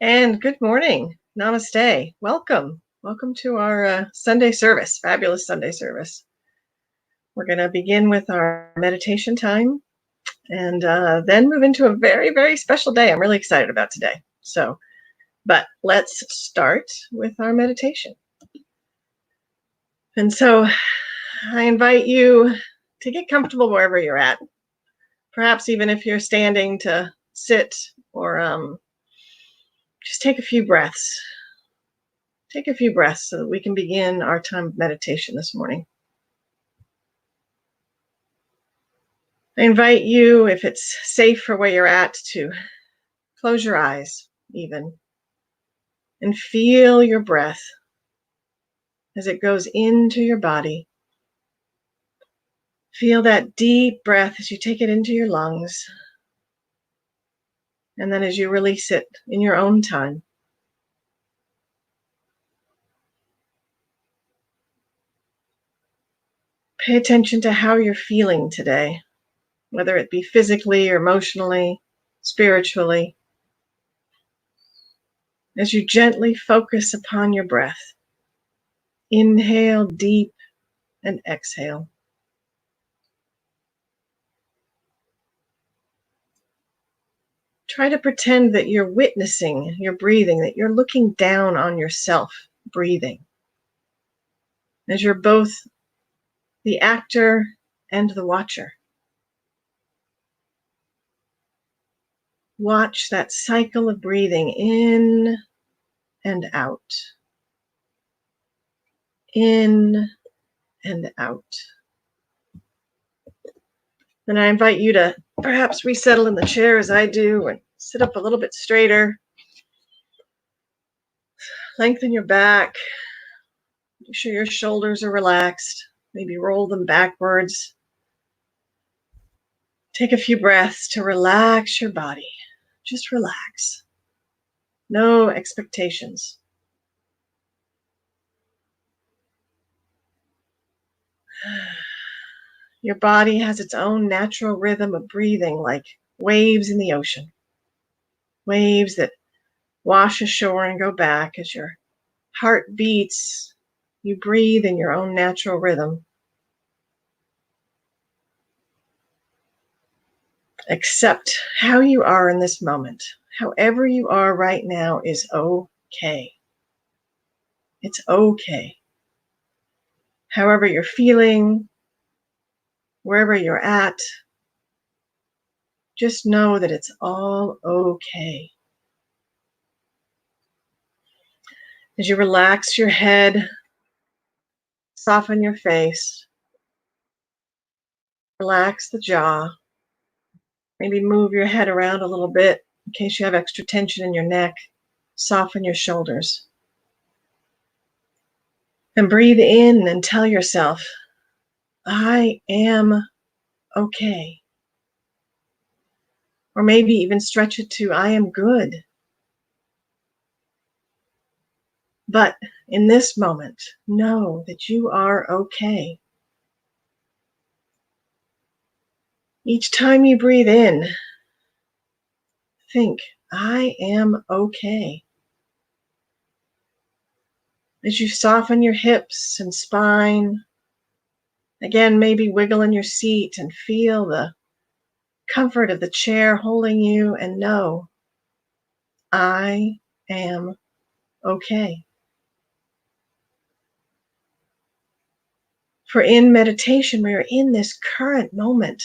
And good morning. Namaste. Welcome. Welcome to our Sunday service, fabulous Sunday service. We're going to begin with our meditation time and then move into a very, very special day. I'm really excited about today. But let's start with our meditation. And so I invite you to get comfortable wherever you're at. Perhaps even if you're standing, to sit or just take a few breaths. Take a few breaths so that we can begin our time of meditation this morning. I invite you, if it's safe for where you're at, to close your eyes even and feel your breath as it goes into your body. Feel that deep breath as you take it into your lungs, and then as you release it in your own time. Pay attention to how you're feeling today, whether it be physically or emotionally, spiritually, as you gently focus upon your breath. Inhale deep and exhale. Try to pretend that you're witnessing your breathing, that you're looking down on yourself breathing, as you're both the actor and the watcher. Watch that cycle of breathing in and out, in and out. Then I invite you to perhaps resettle in the chair as I do, and sit up a little bit straighter. Lengthen your back. Make sure your shoulders are relaxed. Maybe roll them backwards. Take a few breaths to relax your body. Just relax. No expectations. Your body has its own natural rhythm of breathing, like waves in the ocean. Waves that wash ashore and go back. As your heart beats, you breathe in your own natural rhythm. Accept how you are in this moment. However you are right now is okay. It's okay. However you're feeling, wherever you're at, just know that it's all okay. As you relax your head, soften your face, relax the jaw, maybe move your head around a little bit in case you have extra tension in your neck, soften your shoulders. And breathe in and tell yourself, I am okay. Or maybe even stretch it to, I am good. But in this moment, know that you are okay. Each time you breathe in, think, I am okay. As you soften your hips and spine, again, maybe wiggle in your seat and feel the comfort of the chair holding you, and know, I am okay. For in meditation, we are in this current moment,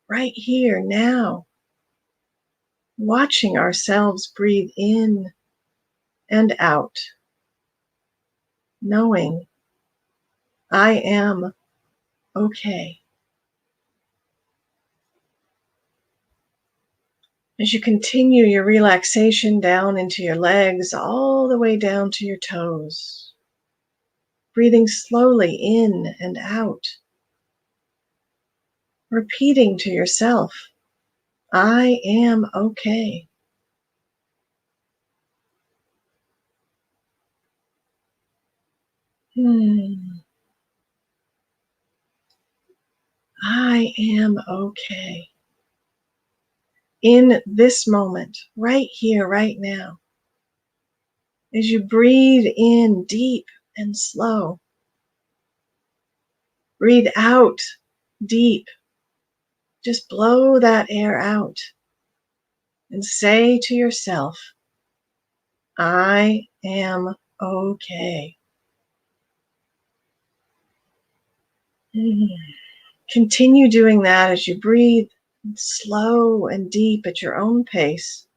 right here, now, watching ourselves breathe in and out, knowing I am okay. As you continue your relaxation down into your legs, all the way down to your toes, breathing slowly in and out, repeating to yourself, I am okay. I am okay. In this moment, right here, right now, As you breathe in deep and slow, breathe out deep. Just blow that air out and say to yourself, I am okay. Continue doing that as you breathe slow and deep at your own pace.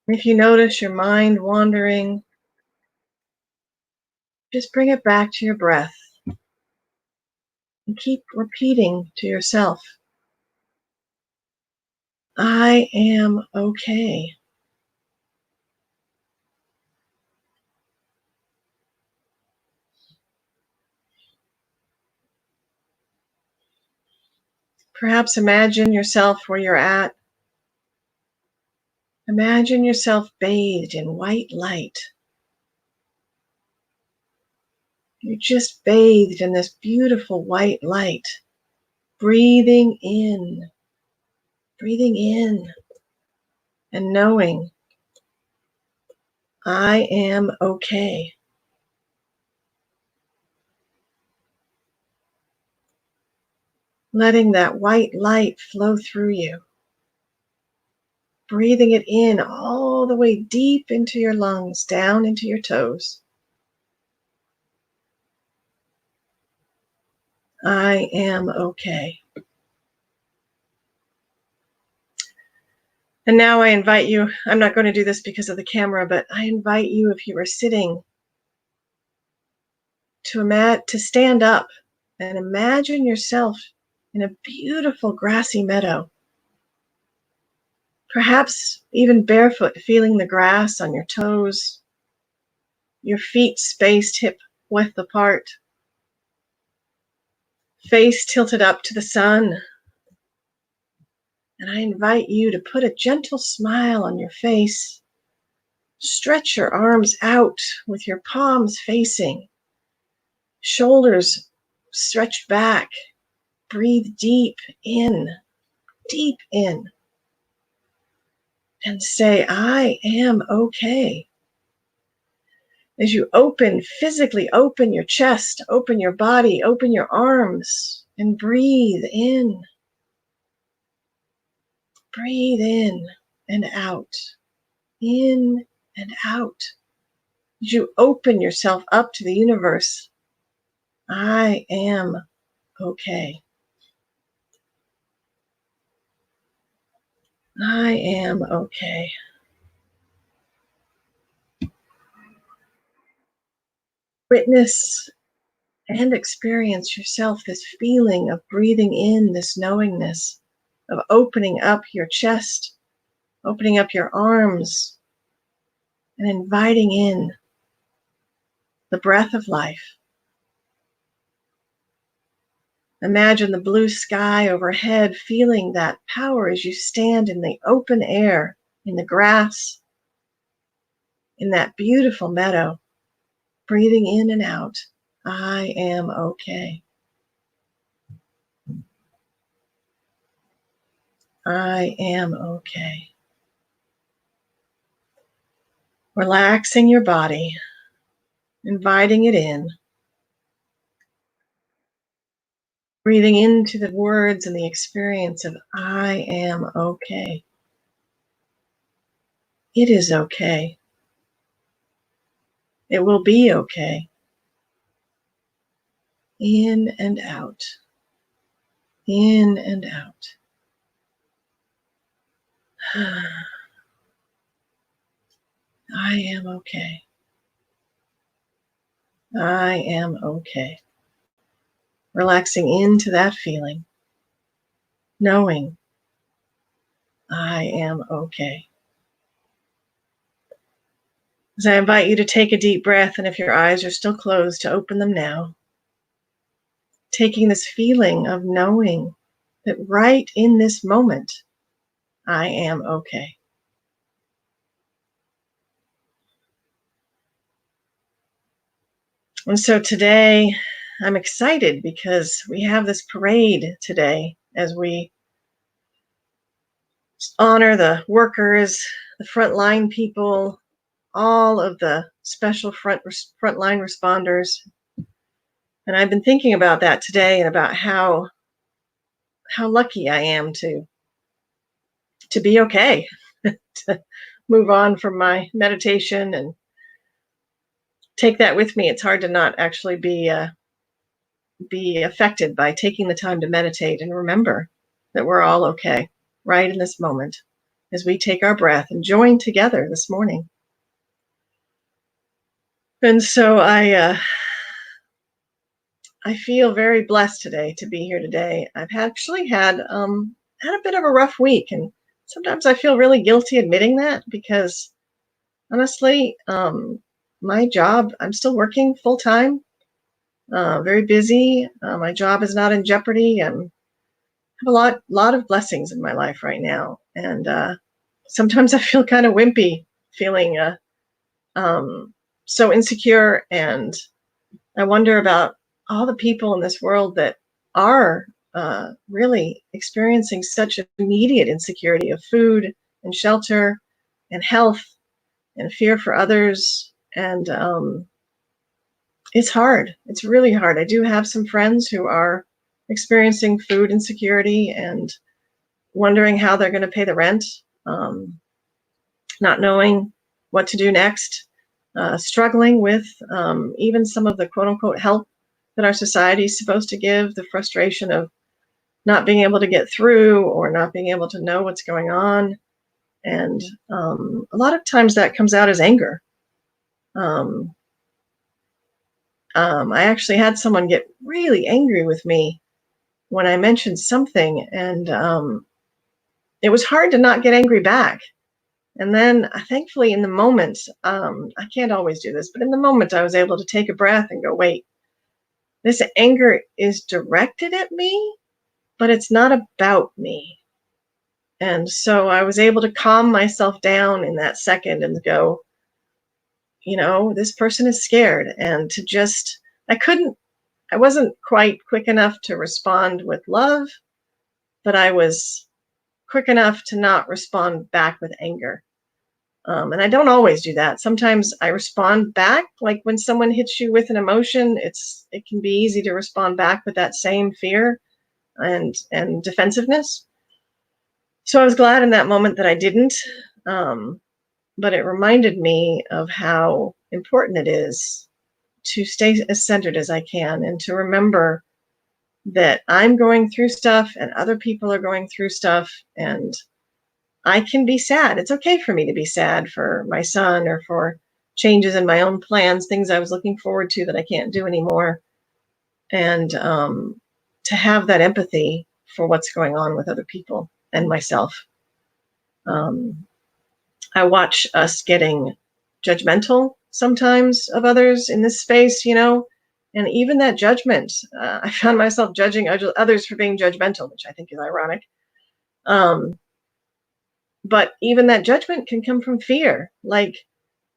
If you notice your mind wandering, just bring it back to your breath and keep repeating to yourself, I am okay. Perhaps imagine yourself where you're at. Imagine yourself bathed in white light. You're just bathed in this beautiful white light, breathing in and knowing I am okay. Letting that white light flow through you. Breathing it in all the way deep into your lungs, down into your toes. I am okay. And now I invite you, I'm not going to do this because of the camera, but I invite you, if you were sitting, to stand up and imagine yourself in a beautiful grassy meadow. Perhaps even barefoot, feeling the grass on your toes, your feet spaced hip width apart, face tilted up to the sun. And I invite you to put a gentle smile on your face. Stretch your arms out with your palms facing, shoulders stretched back. Breathe deep in, and say, I am okay. As you physically open your chest, open your body, open your arms, and breathe in. Breathe in and out, in and out. As you open yourself up to the universe, I am okay. I am okay. Witness and experience yourself this feeling of breathing in, this knowingness, of opening up your chest, opening up your arms, and inviting in the breath of life. Imagine the blue sky overhead, feeling that power as you stand in the open air, in the grass, in that beautiful meadow, breathing in and out. I am okay. I am okay. Relaxing your body, inviting it in, breathing into the words and the experience of I am okay. It is okay. It will be okay. In and out. In and out. I am okay. I am okay. Relaxing into that feeling, knowing I am okay. As I invite you to take a deep breath, and if your eyes are still closed, to open them now. Taking this feeling of knowing that right in this moment, I am okay. And so today I'm excited because we have this parade today as we honor the workers, the frontline people, all of the special frontline responders. And I've been thinking about that today and about how lucky I am to be okay, to move on from my meditation and take that with me. It's hard to not actually be affected by taking the time to meditate and remember that we're all okay right in this moment as we take our breath and join together this morning. And so I feel very blessed today to be here today. I've actually had a bit of a rough week, and sometimes I feel really guilty admitting that because honestly, my job, I'm still working full time, very busy. My job is not in jeopardy. I have a lot of blessings in my life right now, and sometimes I feel kind of wimpy, feeling um, so insecure, and I wonder about all the people in this world that are really experiencing such immediate insecurity of food and shelter and health and fear for others. And it's hard. It's really hard. I do have some friends who are experiencing food insecurity and wondering how they're going to pay the rent, not knowing what to do next, struggling with even some of the quote unquote help that our society is supposed to give, the frustration of not being able to get through or not being able to know what's going on. And a lot of times that comes out as anger. Um, I actually had someone get really angry with me when I mentioned something, and it was hard to not get angry back. And then, thankfully, in the moment, I can't always do this, but in the moment, I was able to take a breath and go, wait, this anger is directed at me, but it's not about me. And so I was able to calm myself down in that second and go, this person is scared. And to just, I wasn't quite quick enough to respond with love, but I was quick enough to not respond back with anger. And I don't always do that. Sometimes I respond back, like when someone hits you with an emotion, it can be easy to respond back with that same fear and defensiveness. So I was glad in that moment that I didn't. But it reminded me of how important it is to stay as centered as I can and to remember that I'm going through stuff and other people are going through stuff, and I can be sad. It's okay for me to be sad for my son or for changes in my own plans, things I was looking forward to that I can't do anymore. And to have that empathy for what's going on with other people and myself. Um, I watch us getting judgmental sometimes of others in this space, and even that judgment, I found myself judging others for being judgmental, which I think is ironic. Um, but even that judgment can come from fear. Like,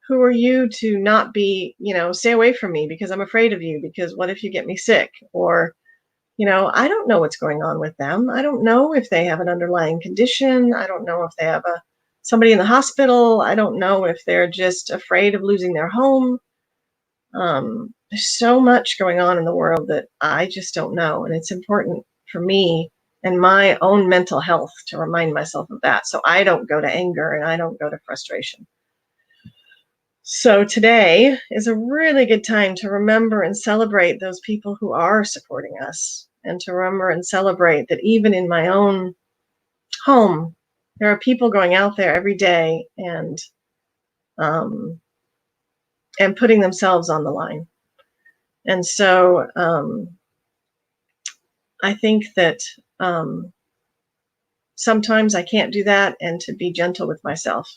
who are you to not be, stay away from me because I'm afraid of you, because what if you get me sick? Or, I don't know what's going on with them. I don't know if they have an underlying condition. I don't know if they have somebody in the hospital. I don't know if they're just afraid of losing their home. There's so much going on in the world that I just don't know. And it's important for me and my own mental health to remind myself of that, so I don't go to anger and I don't go to frustration. So today is a really good time to remember and celebrate those people who are supporting us, and to remember and celebrate that even in my own home, there are people going out there every day um, and putting themselves on the line. And so I think that sometimes I can't do that, and to be gentle with myself.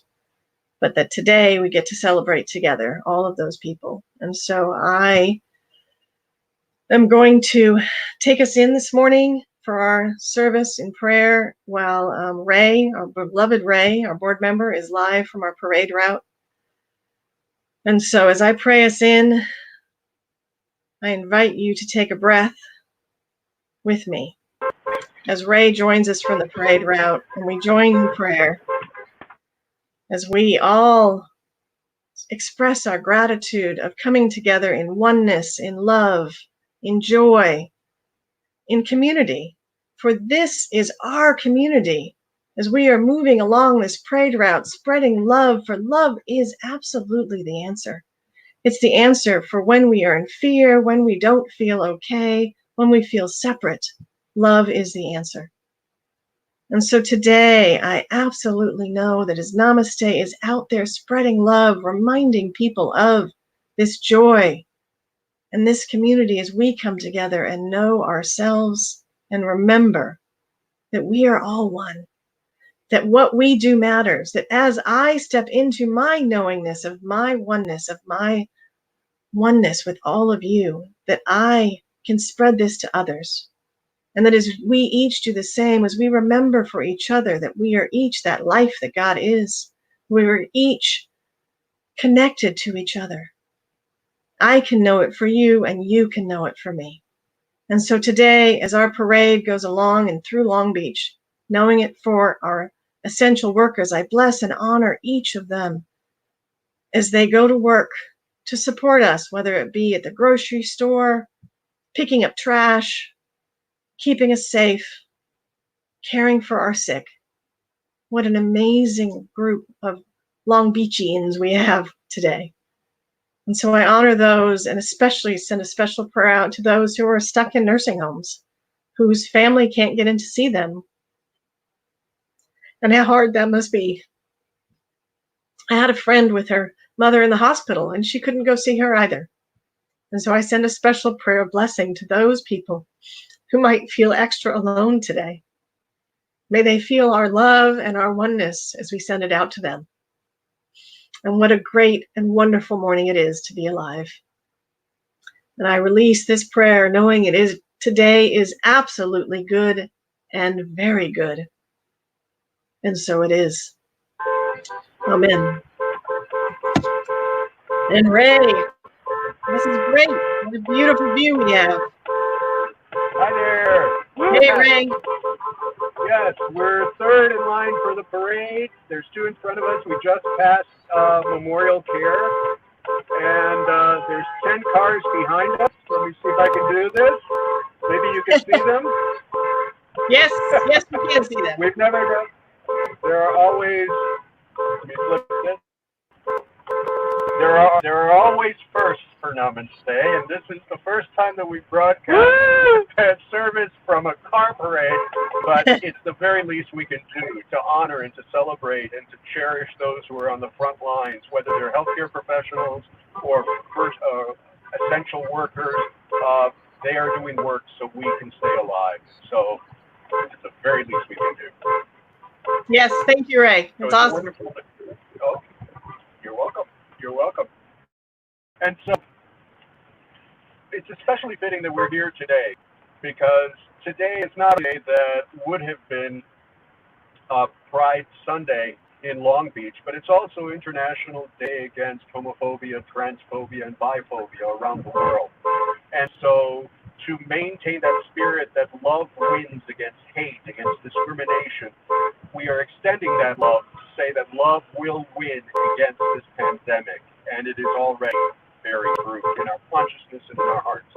But that today we get to celebrate together all of those people. And so I am going to take us in this morning for our service in prayer while Ray, our beloved Ray, our board member, is live from our parade route. And so as I pray us in, I invite you to take a breath with me as Ray joins us from the parade route, and we join in prayer as we all express our gratitude of coming together in oneness, in love, in joy, in community. For this is our community as we are moving along this parade route, spreading love, for love is absolutely the answer. It's the answer for when we are in fear, when we don't feel okay, when we feel separate. Love is the answer. And so today, I absolutely know that as Namaste is out there spreading love, reminding people of this joy and this community as we come together and know ourselves and remember that we are all one, that what we do matters, that as I step into my knowingness of my oneness with all of you, that I can spread this to others. And that as we each do the same, as we remember for each other that we are each that life that God is, we are each connected to each other. I can know it for you, and you can know it for me. And so today, as our parade goes along and through Long Beach, knowing it for our essential workers, I bless and honor each of them as they go to work to support us, whether it be at the grocery store, picking up trash, keeping us safe, caring for our sick. What an amazing group of Long Beachians we have today. And so I honor those and especially send a special prayer out to those who are stuck in nursing homes, whose family can't get in to see them. And how hard that must be. I had a friend with her mother in the hospital, and she couldn't go see her either. And so I send a special prayer of blessing to those people who might feel extra alone today. May they feel our love and our oneness as we send it out to them. And what a great and wonderful morning it is to be alive. And I release this prayer knowing today is absolutely good and very good. And so it is. Amen. And Ray, this is great. What a beautiful view we have. Hi there. Hey, Ray. Yes, we're third in line for the parade. There's two in front of us. We just passed Memorial Care. And there's 10 cars behind us. Let me see if I can do this. Maybe you can see them. Yes, we can see them. We've never done. There are always. Let me flip this. There are always firsts for Namaste, and this is the first time that we broadcast that service from a car parade. But it's the very least we can do to honor and to celebrate and to cherish those who are on the front lines, whether they're healthcare professionals or essential workers. They are doing work so we can stay alive. So it's the very least we can do. Yes, thank you, Ray. It's awesome. Wonderful. Oh, you're welcome. You're welcome. And so it's especially fitting that we're here today, because today is not a day that would have been Pride Sunday in Long Beach, but it's also International Day Against Homophobia, Transphobia, and Biphobia around the world. And so to maintain that spirit that love wins against hate, against discrimination, we are extending that love to say that love will win against this pandemic, and it is already bearing fruit in our consciousness and in our hearts.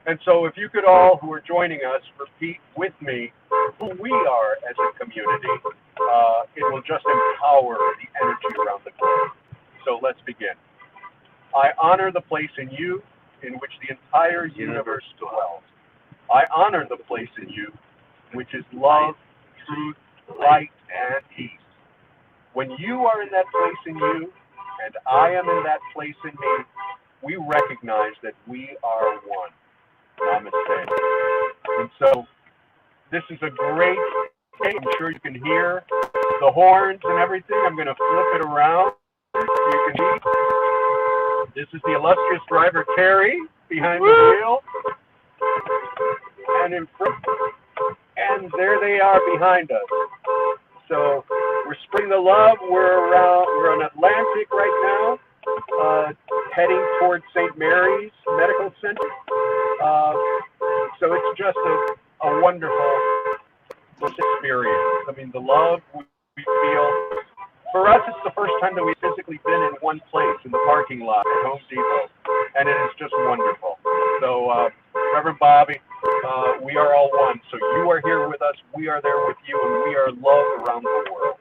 And so if you could all, who are joining us, repeat with me who we are as a community, it will just empower the energy around the globe. So let's begin. I honor the place in you in which the entire universe dwells. I honor the place in you, which is love, truth, light, and peace. When you are in that place in you, and I am in that place in me, we recognize that we are one. Namaste. And so this is a great day. I'm sure you can hear the horns and everything. I'm going to flip it around so you can see. This is the illustrious driver, Terry, behind the wheel. And in front, and there they are behind us. So we're spreading the love. We're in Atlantic right now, heading towards St. Mary's Medical Center. So it's just a wonderful experience. I mean, the love we feel. For us, it's the first time that we've physically been in one place, in the parking lot at Home Depot, and it is just wonderful. So, Reverend Bobby, we are all one. So you are here with us, we are there with you, and we are love around the world.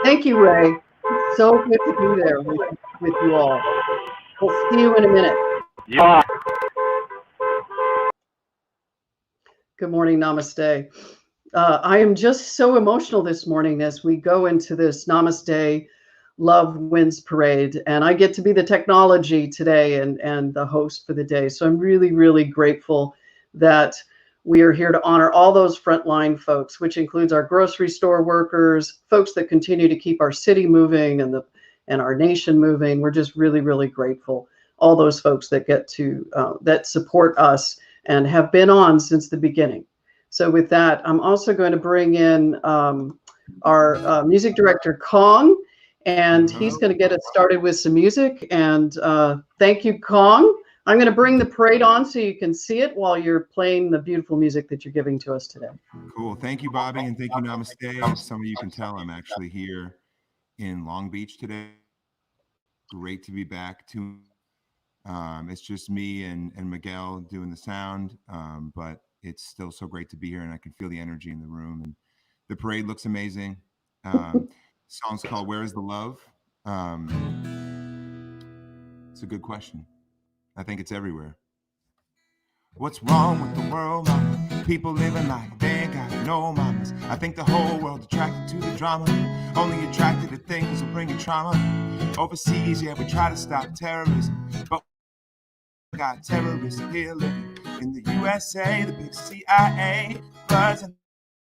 Thank you, Ray. It's so good to be there with you all. We'll see you in a minute. Yeah. Good morning, namaste. I am just so emotional this morning as we go into this Namaste Love Wins Parade. And I get to be the technology today and the host for the day. So I'm really, really grateful that we are here to honor all those frontline folks, which includes our grocery store workers, folks that continue to keep our city moving and our nation moving. We're just really, really grateful. All those folks that get to, that support us and have been on since the beginning. So with that, I'm also going to bring in our music director, Kong, and he's going to get us started with some music. And thank you, Kong. I'm going to bring the parade on so you can see it while you're playing the beautiful music that you're giving to us today. Cool. Thank you, Bobby, and thank you, Namaste. As some of you can tell, I'm actually here in Long Beach today. Great to be back. It's just me and Miguel doing the sound, but it's still so great to be here, and I can feel the energy in the room. And the parade looks amazing. The song's called "Where Is the Love?" It's a good question. I think it's everywhere. What's wrong with the world, mama? People living like they ain't got no mamas. I think the whole world attracted to the drama, only attracted to things that bring you trauma. Overseas, yeah, we try to stop terrorism, but we got terrorists here living in the USA, the big CIA, Bloods and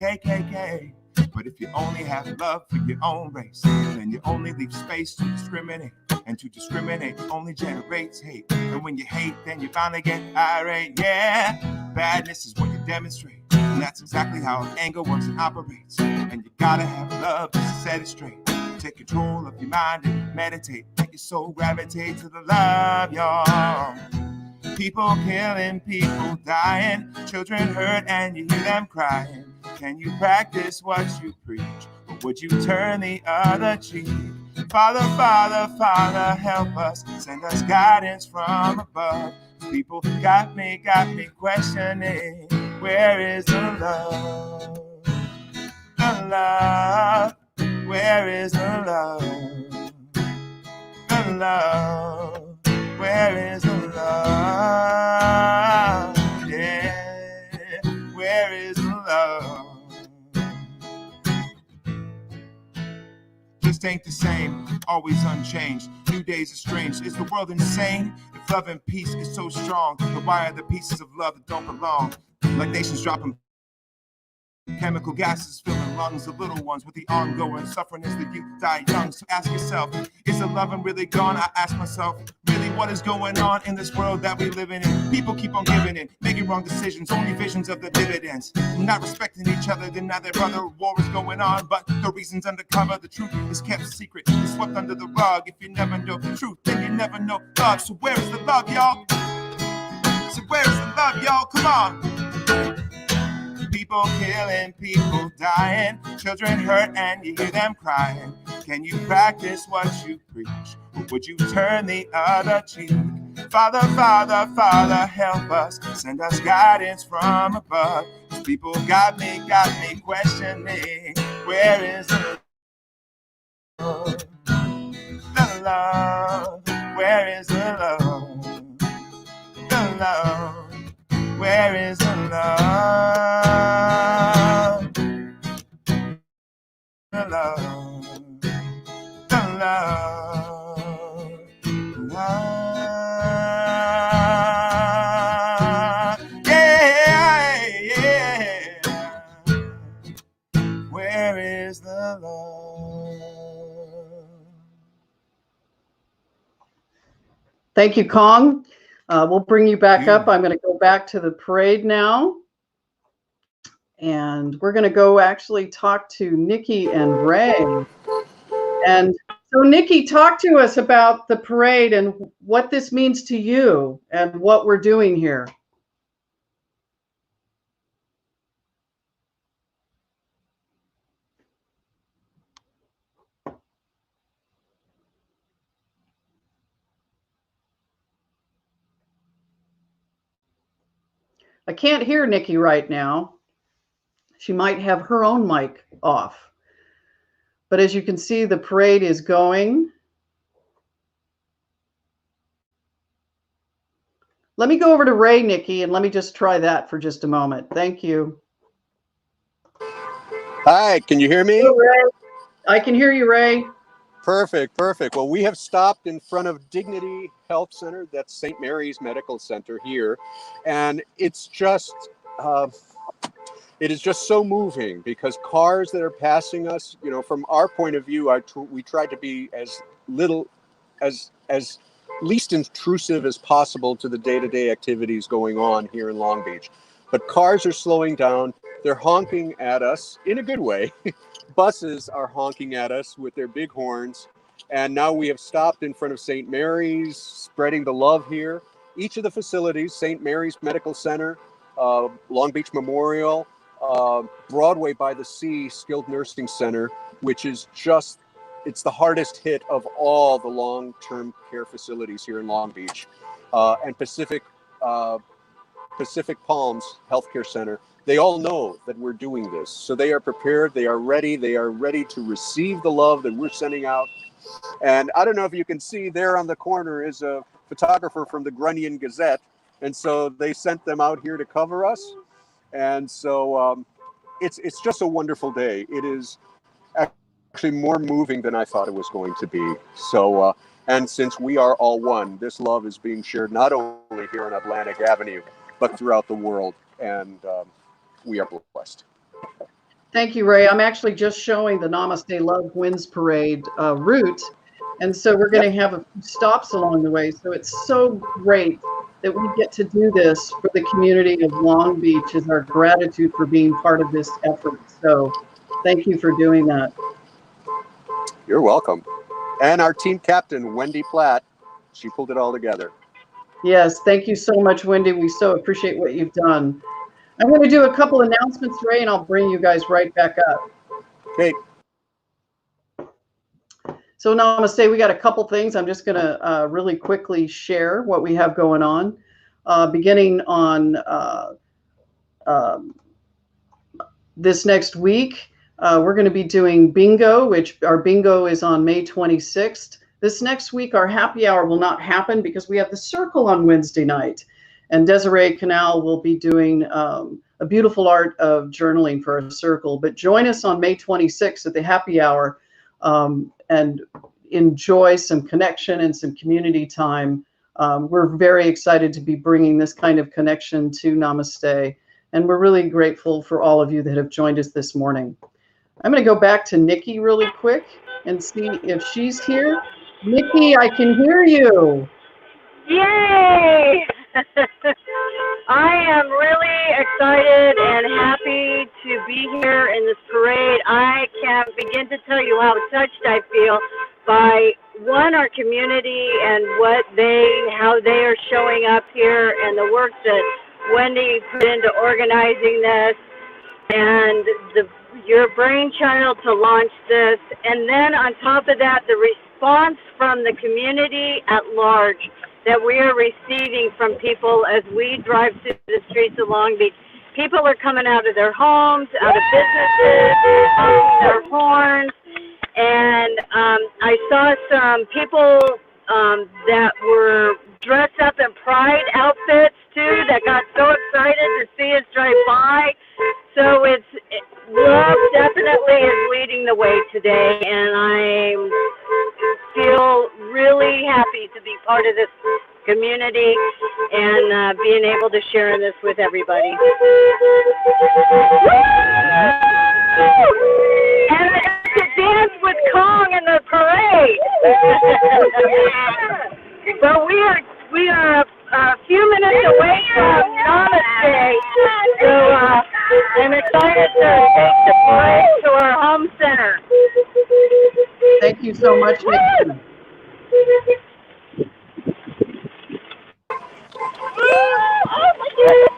KKK. But if you only have love for your own race, then you only leave space to discriminate. And to discriminate only generates hate. And when you hate, then you're bound to get irate. Yeah, badness is what you demonstrate. And that's exactly how anger works and operates. And you gotta have love to set it straight. Take control of your mind and meditate. Let your soul gravitate to the love, y'all. People killing, people dying, children hurt and you hear them crying. Can you practice what you preach, or would you turn the other cheek? Father, Father, Father, help us, send us guidance from above. People got me questioning, where is the love? The love, where is the love? The love, where is the love? Yeah, where is the love? Just ain't the same, always unchanged. New days are strange. Is the world insane? If love and peace is so strong, then why are the pieces of love that don't belong? Like nations dropping chemical gases filling lungs of little ones with the ongoing suffering as the youth die young. So ask yourself, is the loving really gone? I ask myself, really, what is going on in this world that we live in? People keep on giving in, making wrong decisions, only visions of the dividends. Not respecting each other, deny their brother. War is going on, but the reason's undercover. The truth is kept secret, it's swept under the rug. If you never know the truth, then you never know love. So where is the love, y'all? So where is the love, y'all? Come on. People killing, people dying, children hurt and you hear them crying. Can you practice what you preach, or would you turn the other cheek? Father, Father, Father, help us, send us guidance from above. These people got me questioning, where is the love? The love, where is the love? The love, where is the love? The love, the love, love. Yeah, yeah. Where is the love? Thank you, Kong. We'll bring you back up. I'm going to go back to the parade now. And we're going to go actually talk to Nikki and Ray. And so, Nikki, talk to us about the parade and what this means to you and what we're doing here. I can't hear Nikki right now. She might have her own mic off. But as you can see, the parade is going. Let me go over to Ray, Nikki, and let me just try that for just a moment. Thank you. Hi, can you hear me? Hello, Ray. I can hear you, Ray. Perfect, perfect. Well, we have stopped in front of Dignity Health Center. That's St. Mary's Medical Center here. And it's just, it is just so moving because cars that are passing us, you know, from our point of view, we try to be as least intrusive as possible to the day-to-day activities going on here in Long Beach. But cars are slowing down. They're honking at us in a good way. Buses are honking at us with their big horns. And now we have stopped in front of St. Mary's, spreading the love here. Each of the facilities, St. Mary's Medical Center, Long Beach Memorial, Broadway by the Sea Skilled Nursing Center, which is just, it's the hardest hit of all the long-term care facilities here in Long Beach, and Pacific Palms Healthcare Center. They all know that we're doing this. So they are prepared, they are ready to receive the love that we're sending out. And I don't know if you can see there on the corner is a photographer from the Grunion Gazette. And so they sent them out here to cover us. And so it's just a wonderful day. It is actually more moving than I thought it was going to be. So, and since we are all one, this love is being shared not only here on Atlantic Avenue, but throughout the world. And we are blessed. Thank you, Ray. I'm actually just showing the Namaste Love Wins Parade route. And so we're going to have a few stops along the way. So it's so great that we get to do this for the community of Long Beach as our gratitude for being part of this effort. So thank you for doing that. You're welcome. And our team captain, Wendy Platt, she pulled it all together. Yes, thank you so much, Wendy. We so appreciate what you've done. I'm going to do a couple announcements, Ray, and I'll bring you guys right back up. Okay. So Namaste, we got a couple things. I'm just going to really quickly share what we have going on. Beginning on this next week, we're going to be doing bingo, which our bingo is on May 26th. This next week, our happy hour will not happen because we have the circle on Wednesday night. And Desiree Canal will be doing a beautiful art of journaling for our circle. But join us on May 26th at the happy hour and enjoy some connection and some community time. We're very excited to be bringing this kind of connection to Namaste. And we're really grateful for all of you that have joined us this morning. I'm going to go back to Nikki really quick and see if she's here. Nikki, I can hear you. Yay! I am really excited and happy to be here in this parade. I can't begin to tell you how touched I feel by, one, our community and how they are showing up here and the work that Wendy put into organizing this and your brainchild to launch this. And then on top of that, the response from the community at large that we are receiving from people as we drive through the streets of Long Beach. People are coming out of their homes, out of businesses, honking their horns, and I saw some people that were dressed up in pride outfits too that got so excited to see us drive by. So love definitely is leading the way today, and I feel really happy to be part of this community and being able to share in this with everybody. And to dance with Kong in the parade. But we are a few minutes away from Namaste, so I'm excited to take the parade to our home center. Thank you so much, Nikki. Oh my goodness.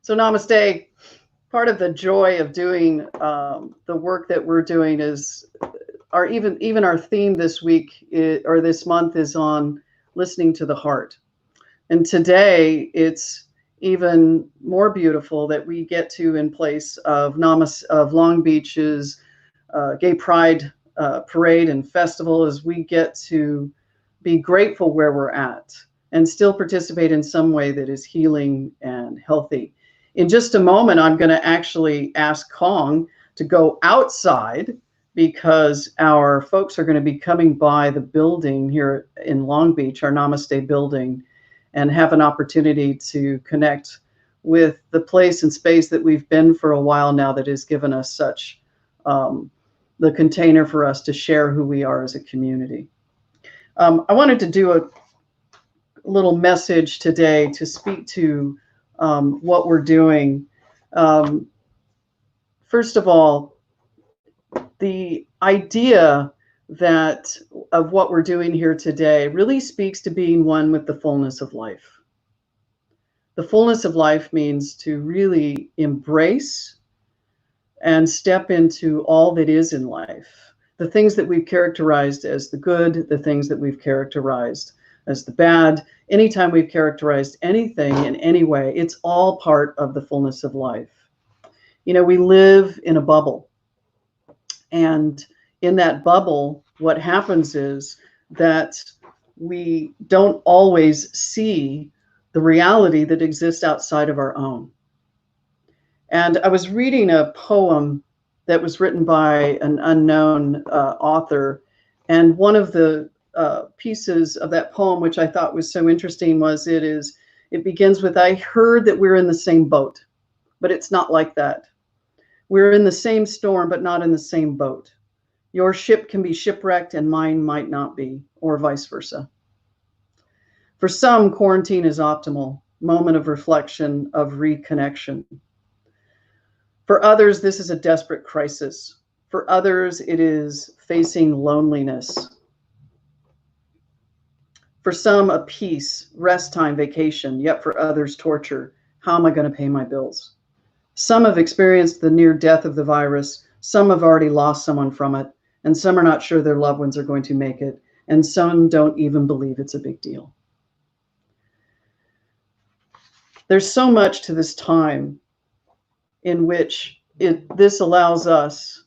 So namaste. Part of the joy of doing the work that we're doing is even our theme this week or this month is on listening to the heart. And today it's even more beautiful that we get to, in place of Long Beach's Gay Pride Parade and Festival, as we get to be grateful where we're at and still participate in some way that is healing and healthy. In just a moment, I'm going to actually ask Kong to go outside because our folks are going to be coming by the building here in Long Beach, our Namaste building, and have an opportunity to connect with the place and space that we've been for a while now that has given us such the container for us to share who we are as a community. I wanted to do a little message today to speak to what we're doing. First of all, the idea of what we're doing here today really speaks to being one with the fullness of life. The fullness of life means to really embrace and step into all that is in life. The things that we've characterized as the good, the things that we've characterized as the bad. Anytime we've characterized anything in any way, it's all part of the fullness of life. You know, we live in a bubble. And in that bubble, what happens is that we don't always see the reality that exists outside of our own. And I was reading a poem that was written by an unknown author. And one of the pieces of that poem, which I thought was so interesting, was it begins with, "I heard that we're in the same boat, but it's not like that. We're in the same storm, but not in the same boat. Your ship can be shipwrecked and mine might not be, or vice versa." For some, quarantine is optimal, moment of reflection, of reconnection. For others, this is a desperate crisis. For others, it is facing loneliness. For some, a peace, rest time, vacation, yet for others, torture. How am I going to pay my bills? Some have experienced the near death of the virus. Some have already lost someone from it, and some are not sure their loved ones are going to make it, and some don't even believe it's a big deal. There's so much to this time in which this allows us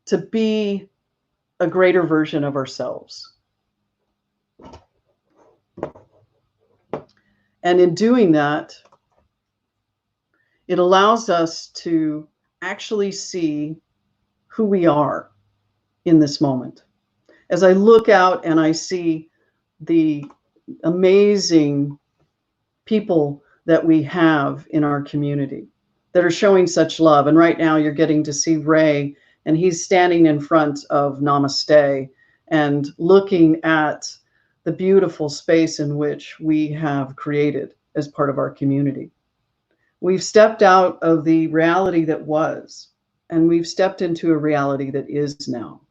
to be a greater version of ourselves. And in doing that, it allows us to actually see who we are in this moment. As I look out and I see the amazing people that we have in our community that are showing such love. And right now you're getting to see Ray, and he's standing in front of Namaste and looking at the beautiful space in which we have created as part of our community. We've stepped out of the reality that was, and we've stepped into a reality that is now.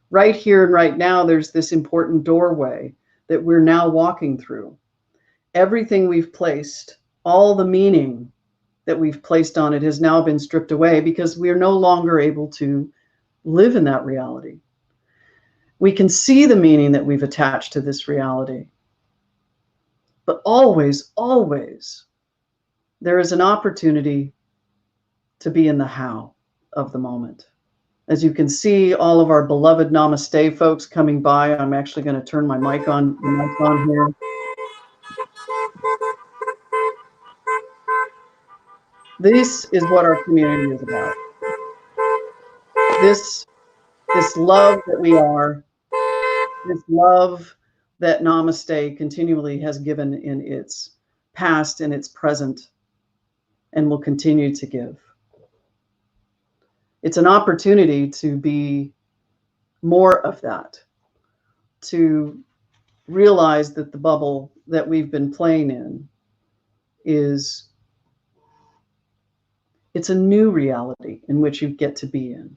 Right here and right now, there's this important doorway that we're now walking through. Everything we've placed, all the meaning that we've placed on it has now been stripped away because we're no longer able to live in that reality. We can see the meaning that we've attached to this reality. But always, always, there is an opportunity to be in the how of the moment. As you can see, all of our beloved Namaste folks coming by. I'm actually going to turn my mic on here. This is what our community is about. This love that we are, this love that Namaste continually has given in its past and its present and will continue to give. It's an opportunity to be more of that, to realize that the bubble that we've been playing in is, it's a new reality in which you get to be in.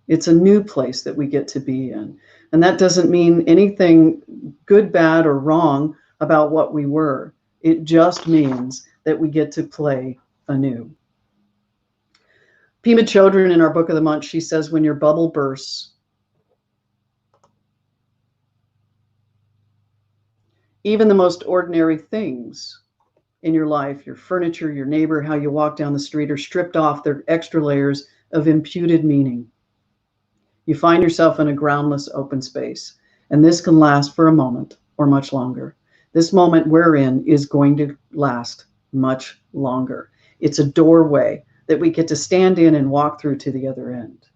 It's a new place that we get to be in. And that doesn't mean anything good, bad, or wrong about what we were. It just means that we get to play anew. Pema Chodron, in our book of the month, she says, when your bubble bursts, even the most ordinary things in your life, your furniture, your neighbor, how you walk down the street, are stripped off their extra layers of imputed meaning. You find yourself in a groundless open space, and this can last for a moment or much longer. This moment we're in is going to last much longer. It's a doorway that we get to stand in and walk through to the other end.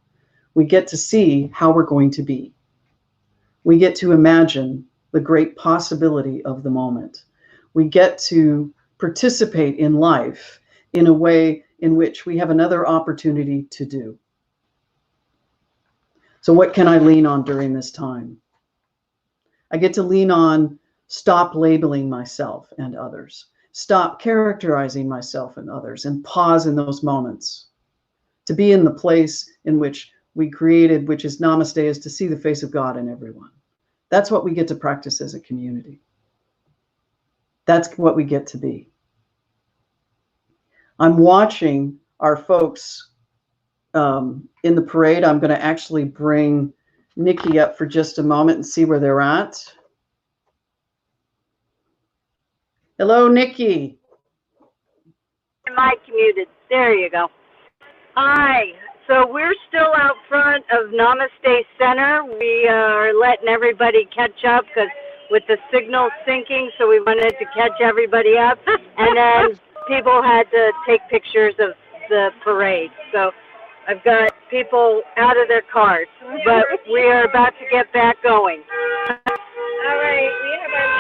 We get to see how we're going to be. We get to imagine the great possibility of the moment. We get to participate in life in a way in which we have another opportunity to do. So what can I lean on during this time? I get to lean on stop labeling myself and others. Stop characterizing myself and others, and pause in those moments. To be in the place in which we created, which is Namaste, is to see the face of God in everyone. That's what we get to practice as a community. That's what we get to be. I'm watching our folks in the parade. I'm going to actually bring Nikki up for just a moment and see where they're at. Hello, Nikki. Mic muted. There you go. Hi. So we're still out front of Namaste Center. We are letting everybody catch up because with the signal syncing, so we wanted to catch everybody up. And then people had to take pictures of the parade. So I've got people out of their cars, but we are about to get back going. All right, we have our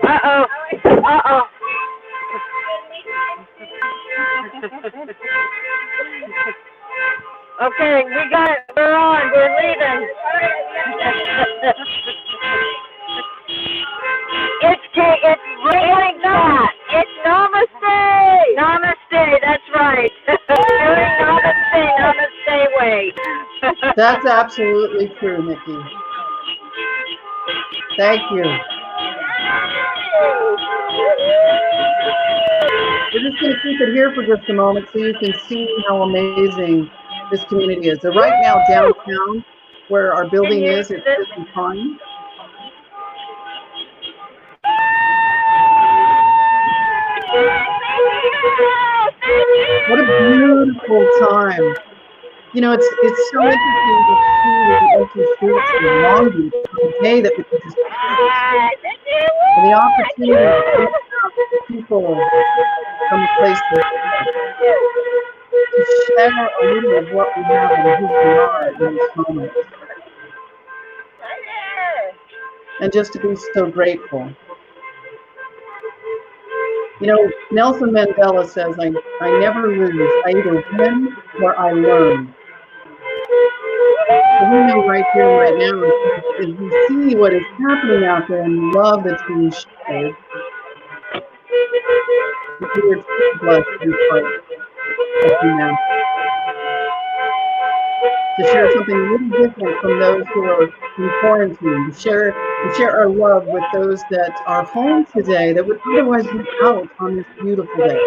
Uh-oh. Uh-oh. Okay, we're on, we're leaving. It's really that. It's Namaste. Namaste, that's right. Doing Namaste way. That's absolutely true, Nikki. Thank you. We're just going to keep it here for just a moment so you can see how amazing this community is. So right now downtown, where our building is, it's just fine. What a beautiful time. You know, it's so interesting to see the empty streets in Long Beach on a day that we can just and the opportunity to have people from places to share a little of what we have and who we are in this moment. And just to be so grateful. You know, Nelson Mandela says, I never lose. I either win or I learn. So we know right here and right now, as we see what is happening out there and the love that's being shared, we are so blessed to be part of humanity. To share something really different from those who are in quarantine, to share our love with those that are home today that would otherwise be out on this beautiful day.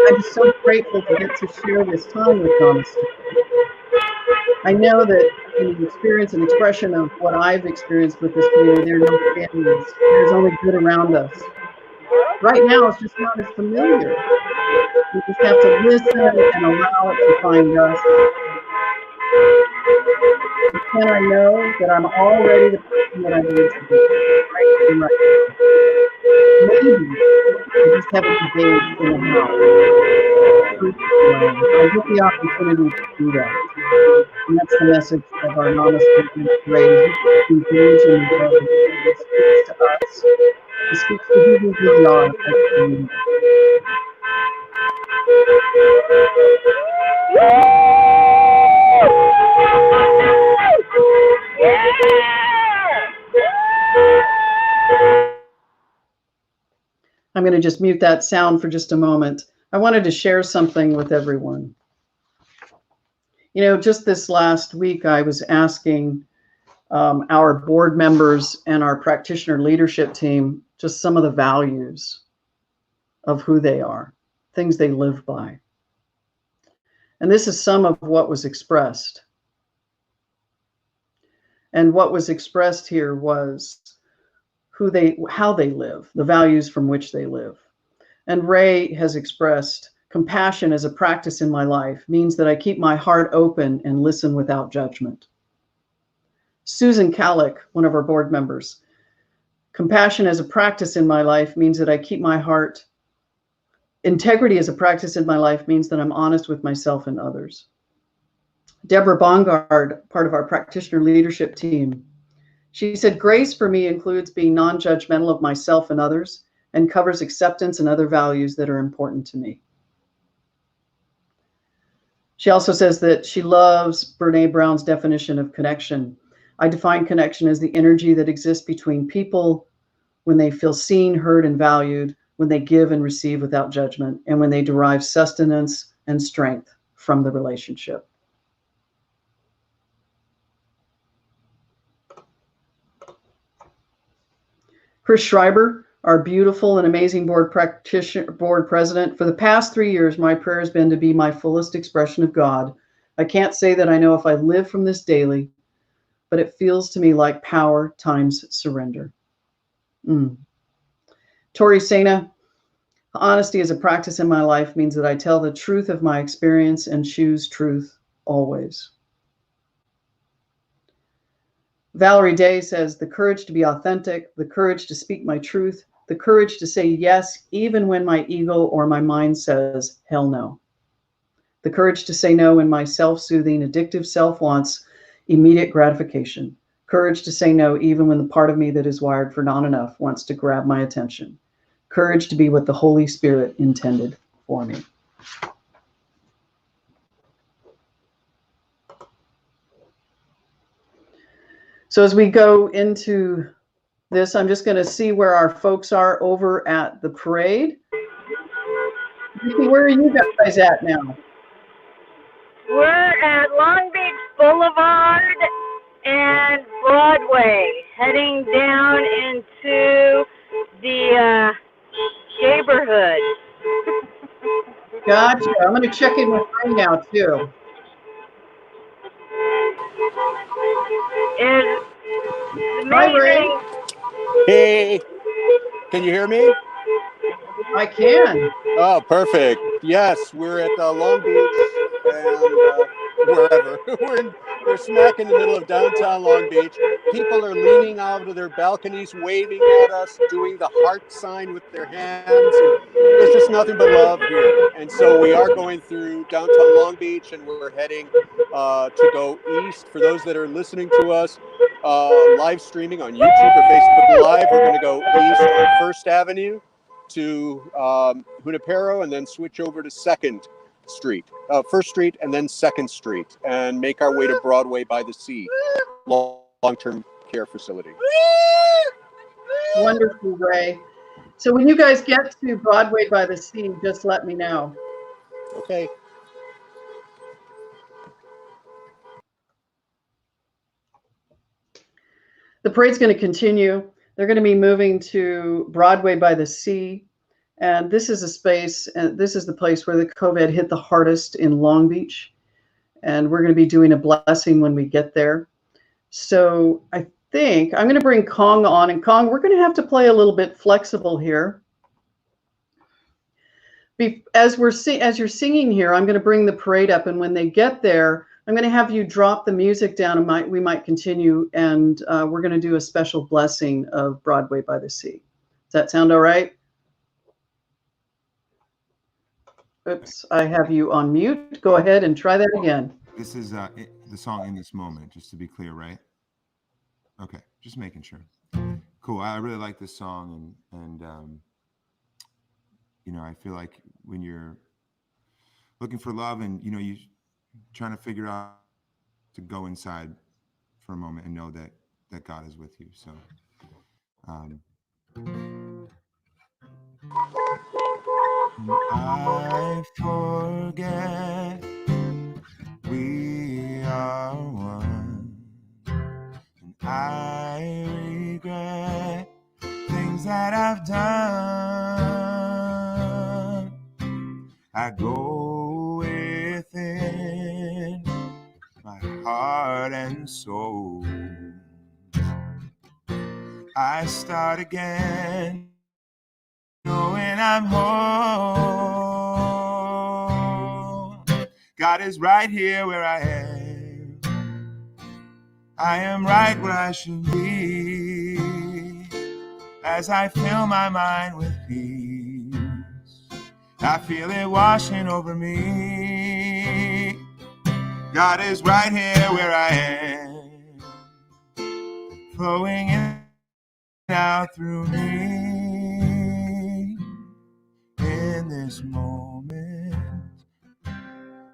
I'm just so grateful to get to share this time with Namaste. I know that in the experience and expression of what I've experienced with this community, there are no families. There's only good around us. Right now, it's just not as familiar. We just have to listen and allow it to find us. And I know that I'm already the person that I need to be right now. Maybe I just haven't engaged in the house. I get the opportunity to do that. And that's the message of our Namaste parade. Engage in the love that speaks to us. It speaks to who we really are as a community. I'm going to just mute that sound for just a moment. I wanted to share something with everyone. You know, just this last week, I was asking our board members and our practitioner leadership team just some of the values of who they are, things they live by. And this is some of what was expressed. And what was expressed here was how they live, the values from which they live. And Ray has expressed, compassion as a practice in my life means that I keep my heart open and listen without judgment. Susan Kallick, one of our board members, compassion as a practice in my life means that I keep my heart. Integrity as a practice in my life means that I'm honest with myself and others. Deborah Bongard, part of our practitioner leadership team, she said, grace for me includes being non-judgmental of myself and others and covers acceptance and other values that are important to me. She also says that she loves Brene Brown's definition of connection. I define connection as the energy that exists between people when they feel seen, heard, and valued, when they give and receive without judgment, and when they derive sustenance and strength from the relationship. Chris Schreiber, our beautiful and amazing board president, for the past 3 years, my prayer has been to be my fullest expression of God. I can't say that I know if I live from this daily, but it feels to me like power times surrender. Tori Sena, honesty as a practice in my life means that I tell the truth of my experience and choose truth always. Valerie Day says, the courage to be authentic, the courage to speak my truth, the courage to say yes, even when my ego or my mind says, hell no. The courage to say no when my self-soothing, addictive self wants immediate gratification. Courage to say no even when the part of me that is wired for not enough wants to grab my attention. Courage to be what the Holy Spirit intended for me. So as we go into this, I'm just going to see where our folks are over at the parade. Where are you guys at now? We're at Long Beach Boulevard and Broadway, heading down into the neighborhood. Gotcha. I'm going to check in with Ray now, too. It's Hi, Ray. amazing. Hey, can you hear me? I can. Oh, perfect. Yes, we're at Long Beach and wherever. We're smack in the middle of downtown Long Beach. People are leaning out of their balconies, waving at us, doing the heart sign with their hands. And there's just nothing but love here. And so we are going through downtown Long Beach, and we're heading to go east. For those that are listening to us live streaming on YouTube or Facebook Live, we're going to go east on First Avenue to Junipero, and then switch over to Second Street, First Street, and then Second Street, and make our way to Broadway by the Sea, long-term care facility. Wonderful, Ray. So when you guys get to Broadway by the Sea, just let me know. Okay. The parade's going to continue. They're going to be moving to Broadway by the Sea. And this is a space, and this is the place where the COVID hit the hardest in Long Beach. And we're going to be doing a blessing when we get there. So I think I'm going to bring Kong on. And Kong, we're going to have to play a little bit flexible here. As you're singing here, I'm going to bring the parade up. And when they get there, I'm going to have you drop the music down, and we might continue, and we're going to do a special blessing of Broadway by the Sea. Does that sound all right? Oops, I have you on mute. Go ahead and try that again. This is the the song In This Moment, just to be clear, right? Okay, just making sure. Cool. I really like this song, and you know, I feel like when you're looking for love, and you know, you trying to figure out to go inside for a moment and know that God is with you. So. I forget we are one, and I regret things that I've done. I go within my heart and soul. I start again, knowing I'm home. God is right here where I am. I am right where I should be, as I fill my mind with peace. I feel it washing over me. God is right here where I am, flowing in and out through me. In this moment,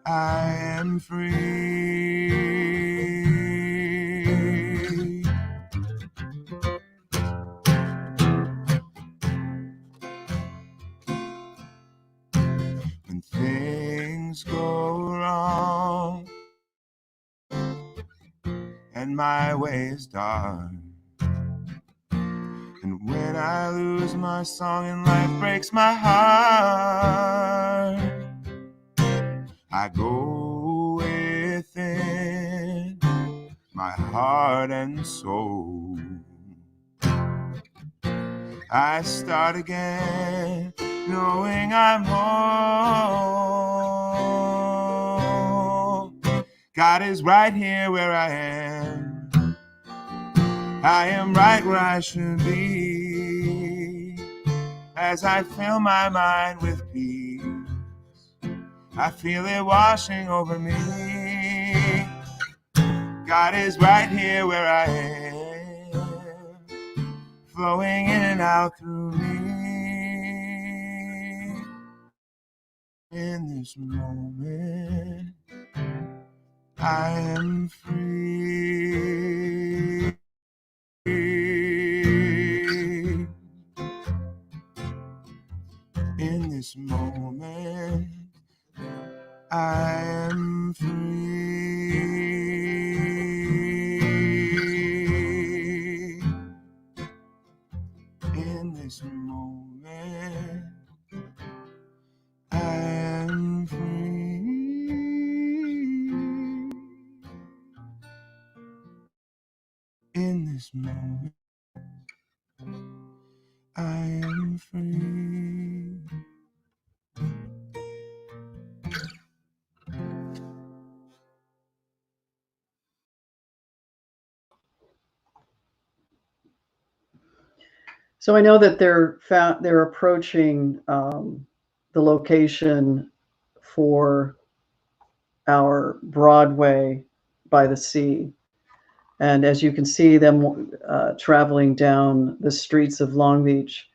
I am free. When things go wrong and my way is dark, and when I lose my song and life breaks my heart, I go within my heart and soul. I start again, knowing I'm home. God is right here where I am. I am right where I should be, as I fill my mind with peace. I feel it washing over me. God is right here where I am, flowing in and out through me. In this moment, I am free. In this moment, I am free. In this moment, I am free. In this moment, I am free. So I know that they're approaching the location for our Broadway by the Sea. And as you can see them traveling down the streets of Long Beach,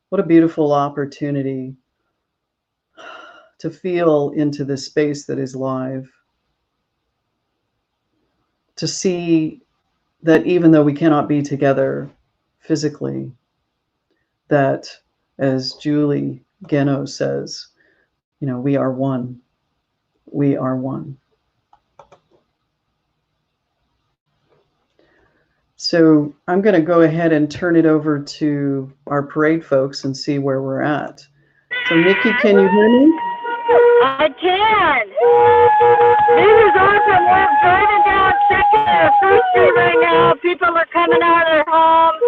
what a beautiful opportunity to feel into the space that is live. To see that even though we cannot be together physically, that, as Julie Geno says, you know, we are one. We are one. So I'm going to go ahead and turn it over to our parade folks and see where we're at. So Nikki, can you hear me? I can. This is awesome. We're driving down 2nd and Fruit Street right now. People are coming out of their homes.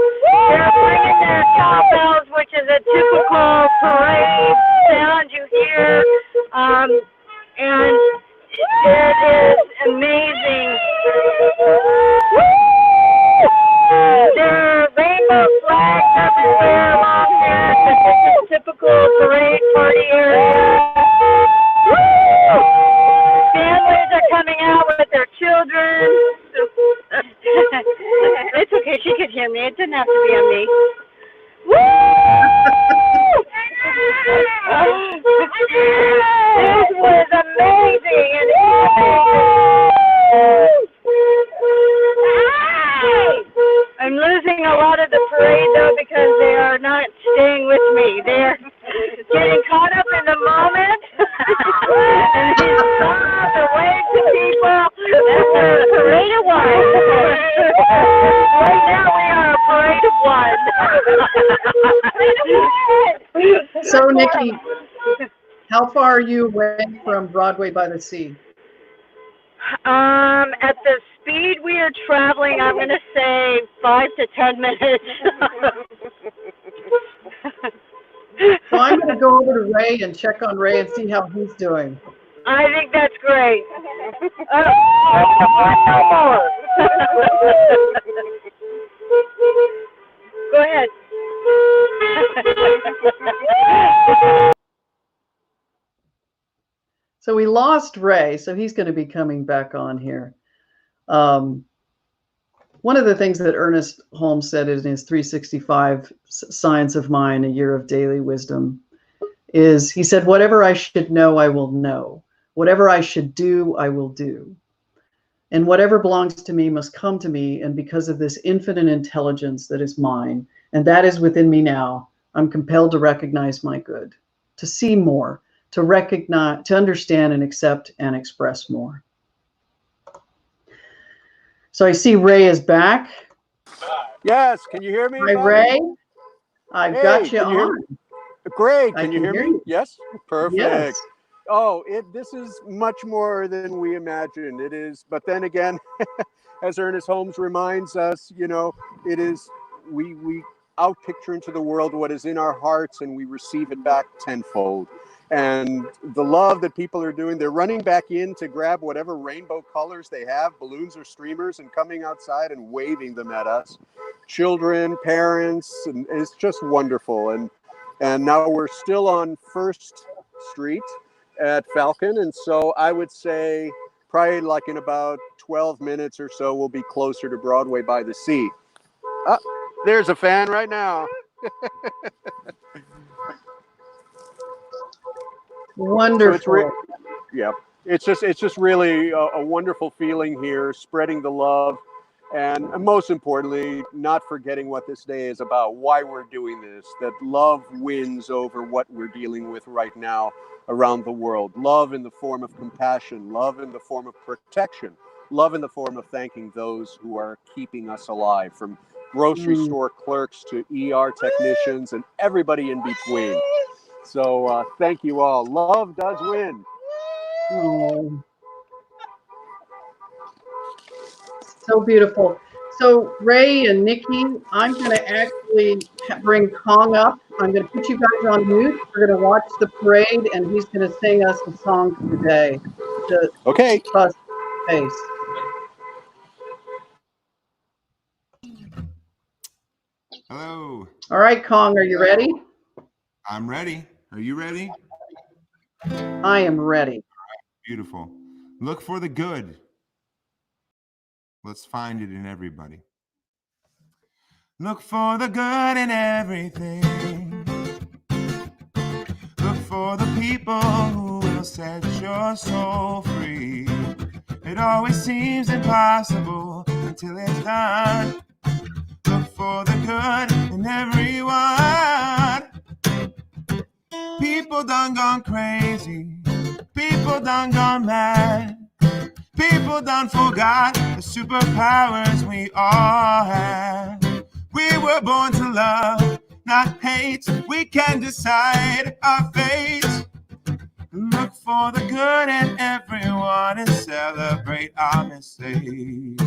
They're bringing their cowbells, which is a typical parade sound you hear. And it is amazing. There are rainbow flags everywhere along here. This is a typical parade party area. Families are coming out with their children. It didn't have to be on me. Woo! This was amazing and I'm losing a lot of the parade though because they are not staying with me. They're getting caught up in the moment and they stop and wave to people. That's a parade of one. Right now we are a parade of one. So, Nikki, how far are you away from Broadway by the Sea? At the speed we are traveling, I'm going to say 5 to 10 minutes. So I'm going to go over to Ray and check on Ray and see how he's doing. I think that's great. No more. Go ahead. So we lost Ray, so he's going to be coming back on here. One of the things that Ernest Holmes said in his 365 Science of Mind, A Year of Daily Wisdom, is he said, whatever I should know, I will know. Whatever I should do, I will do. And whatever belongs to me must come to me, and because of this infinite intelligence that is mine, and that is within me now, I'm compelled to recognize my good, to see more, to recognize, to understand and accept and express more. So I see Ray is back. Yes, can you hear me? Hi, Bobby? Ray. I've got you can you hear on. me? Great. I Can you can hear hear me? you. Yes. Perfect. Yes. Oh, this is much more than we imagined. It is, but then again, as Ernest Holmes reminds us, you know, it is we out picture into the world what is in our hearts, and we receive it back tenfold. And the love that people are doing, they're running back in to grab whatever rainbow colors they have, balloons or streamers, and coming outside and waving them at us. Children, parents, and it's just wonderful. And now we're still on First Street at Falcon. And so I would say probably like in about 12 minutes or so, we'll be closer to Broadway by the Sea. There's a fan right now. Wonderful. Yeah, it's just really a wonderful feeling here, spreading the love, and most importantly, not forgetting what this day is about, why we're doing this, that love wins over what we're dealing with right now around the world. Love in the form of compassion, love in the form of protection, love in the form of thanking those who are keeping us alive, from grocery store clerks to ER technicians and everybody in between. So thank you all. Love does win. Oh. So beautiful. So Ray and Nikki, I'm going to actually bring Kong up. I'm going to put you guys on mute. We're going to watch the parade, and he's going to sing us a song today. Okay. Bus pace. Hello. All right, Kong, are you ready? I'm ready. Are you ready? I am ready. Beautiful. Look for the good. Let's find it in everybody. Look for the good in everything. Look for the people who will set your soul free. It always seems impossible until it's done. Look for the good in everyone. People done gone crazy. People done gone mad. People done forgot the superpowers we all have. We were born to love, not hate. We can decide our fate. Look for the good in everyone and celebrate our mistakes.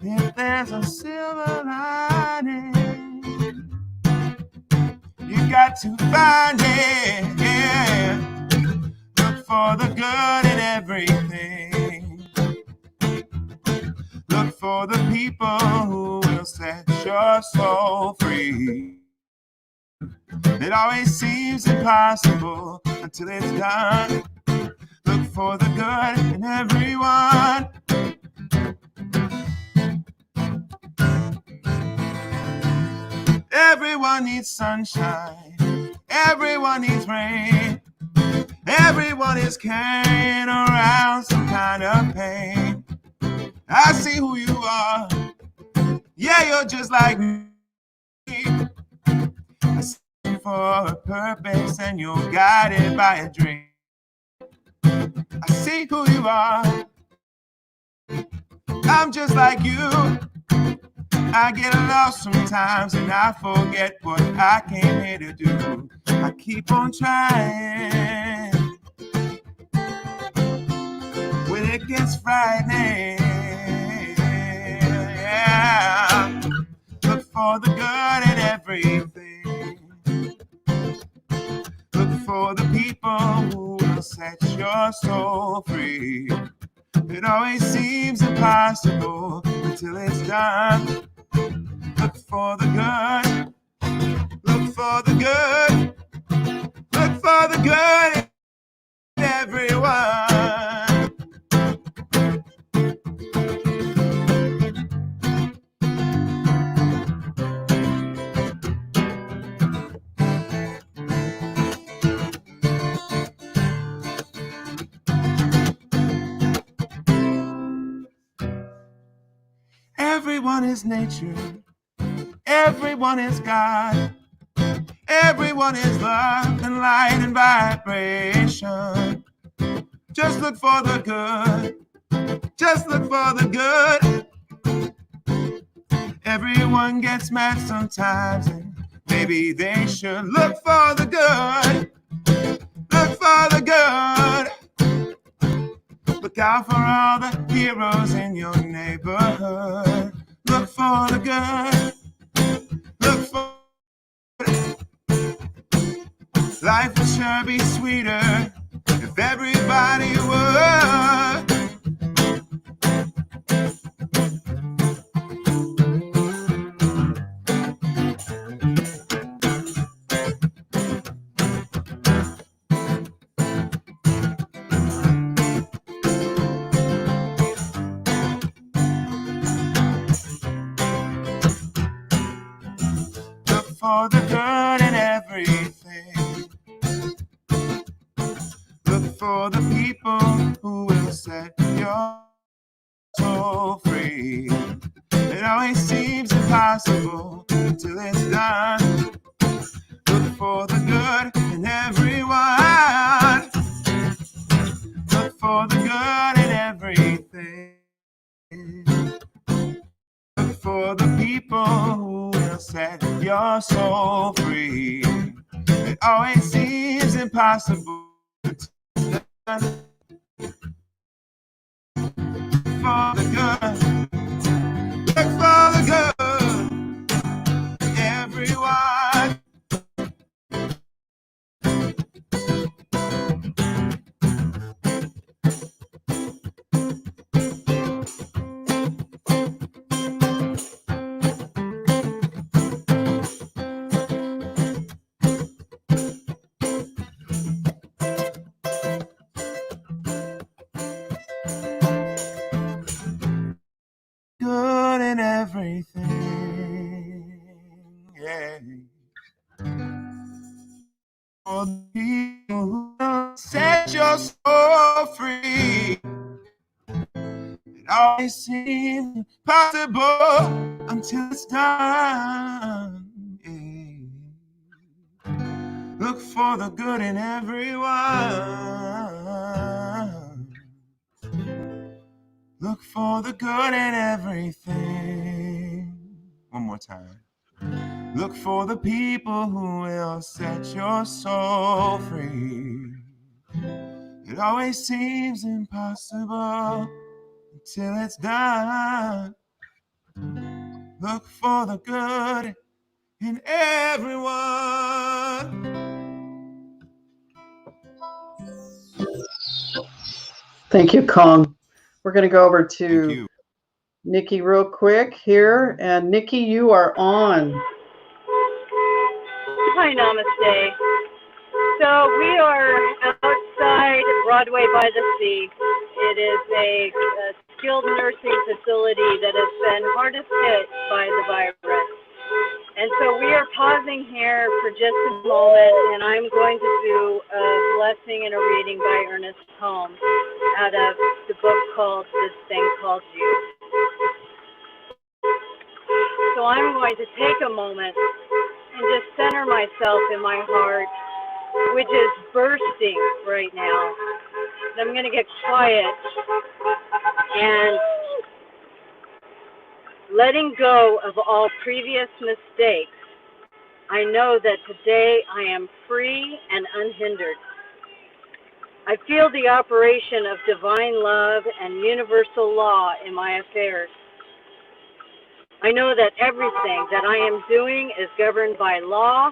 If there's a silver lining, you got to find it, yeah. Look for the good in everything. Look for the people who will set your soul free. It always seems impossible until it's done. Look for the good in everyone. Everyone needs sunshine. Everyone needs rain. Everyone is carrying around some kind of pain. I see who you are. Yeah, you're just like me. I see you for a purpose and you're guided by a dream. I see who you are. I'm just like you. I get lost sometimes and I forget what I came here to do. I keep on trying when it gets frightening. Yeah. Look for the good in everything. Look for the people who will set your soul free. It always seems impossible until it's done. Look for the good. Look for the good. Look for the good in everyone. Everyone is nature. Everyone is God. Everyone is love and light and vibration. Just look for the good. Just look for the good. Everyone gets mad sometimes, and maybe they should look for the good. Look for the good. Look out for all the heroes in your neighborhood. Look for the good. Look for life would sure be sweeter if everybody would. Look for the good in everything. Look for the people who will set your soul free. It always seems impossible until it's done. Look for the good in everyone. Look for the good in everything. Look for the people who will set your soul free. It always seems impossible. For the good, look for the good, everyone. Good in everything, yeah. For the people who will set your soul free. It always seems possible until it's done. Yeah. Look for the good in everyone. Look for the good in everything. One more time. Look for the people who will set your soul free. It always seems impossible until it's done. Look for the good in everyone. Thank you, Kong. We're going to go over Thank to you. Nikki real quick here. And Nikki, you are on. Hi, namaste. So we are outside Broadway by the Sea. It is a skilled nursing facility that has been hardest hit by the virus. And so we are pausing here for just a moment, and I'm going to do a blessing and a reading by Ernest Holmes out of the book called This Thing Called You. So I'm going to take a moment and just center myself in my heart, which is bursting right now. And I'm going to get quiet and letting go of all previous mistakes. I know that today I am free and unhindered. I feel the operation of divine love and universal law in my affairs. I know that everything that I am doing is governed by law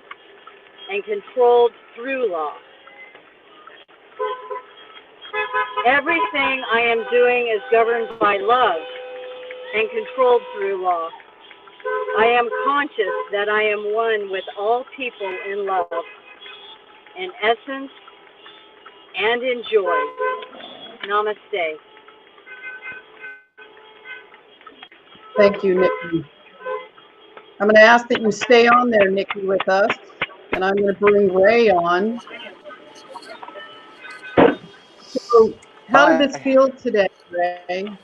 and controlled through law. Everything I am doing is governed by love and controlled through law. I am conscious that I am one with all people in love, in essence and in joy. Namaste. Thank you, Nikki. I'm going to ask that you stay on there, Nikki, with us, and I'm going to bring Ray on. So, how did this feel today, Ray?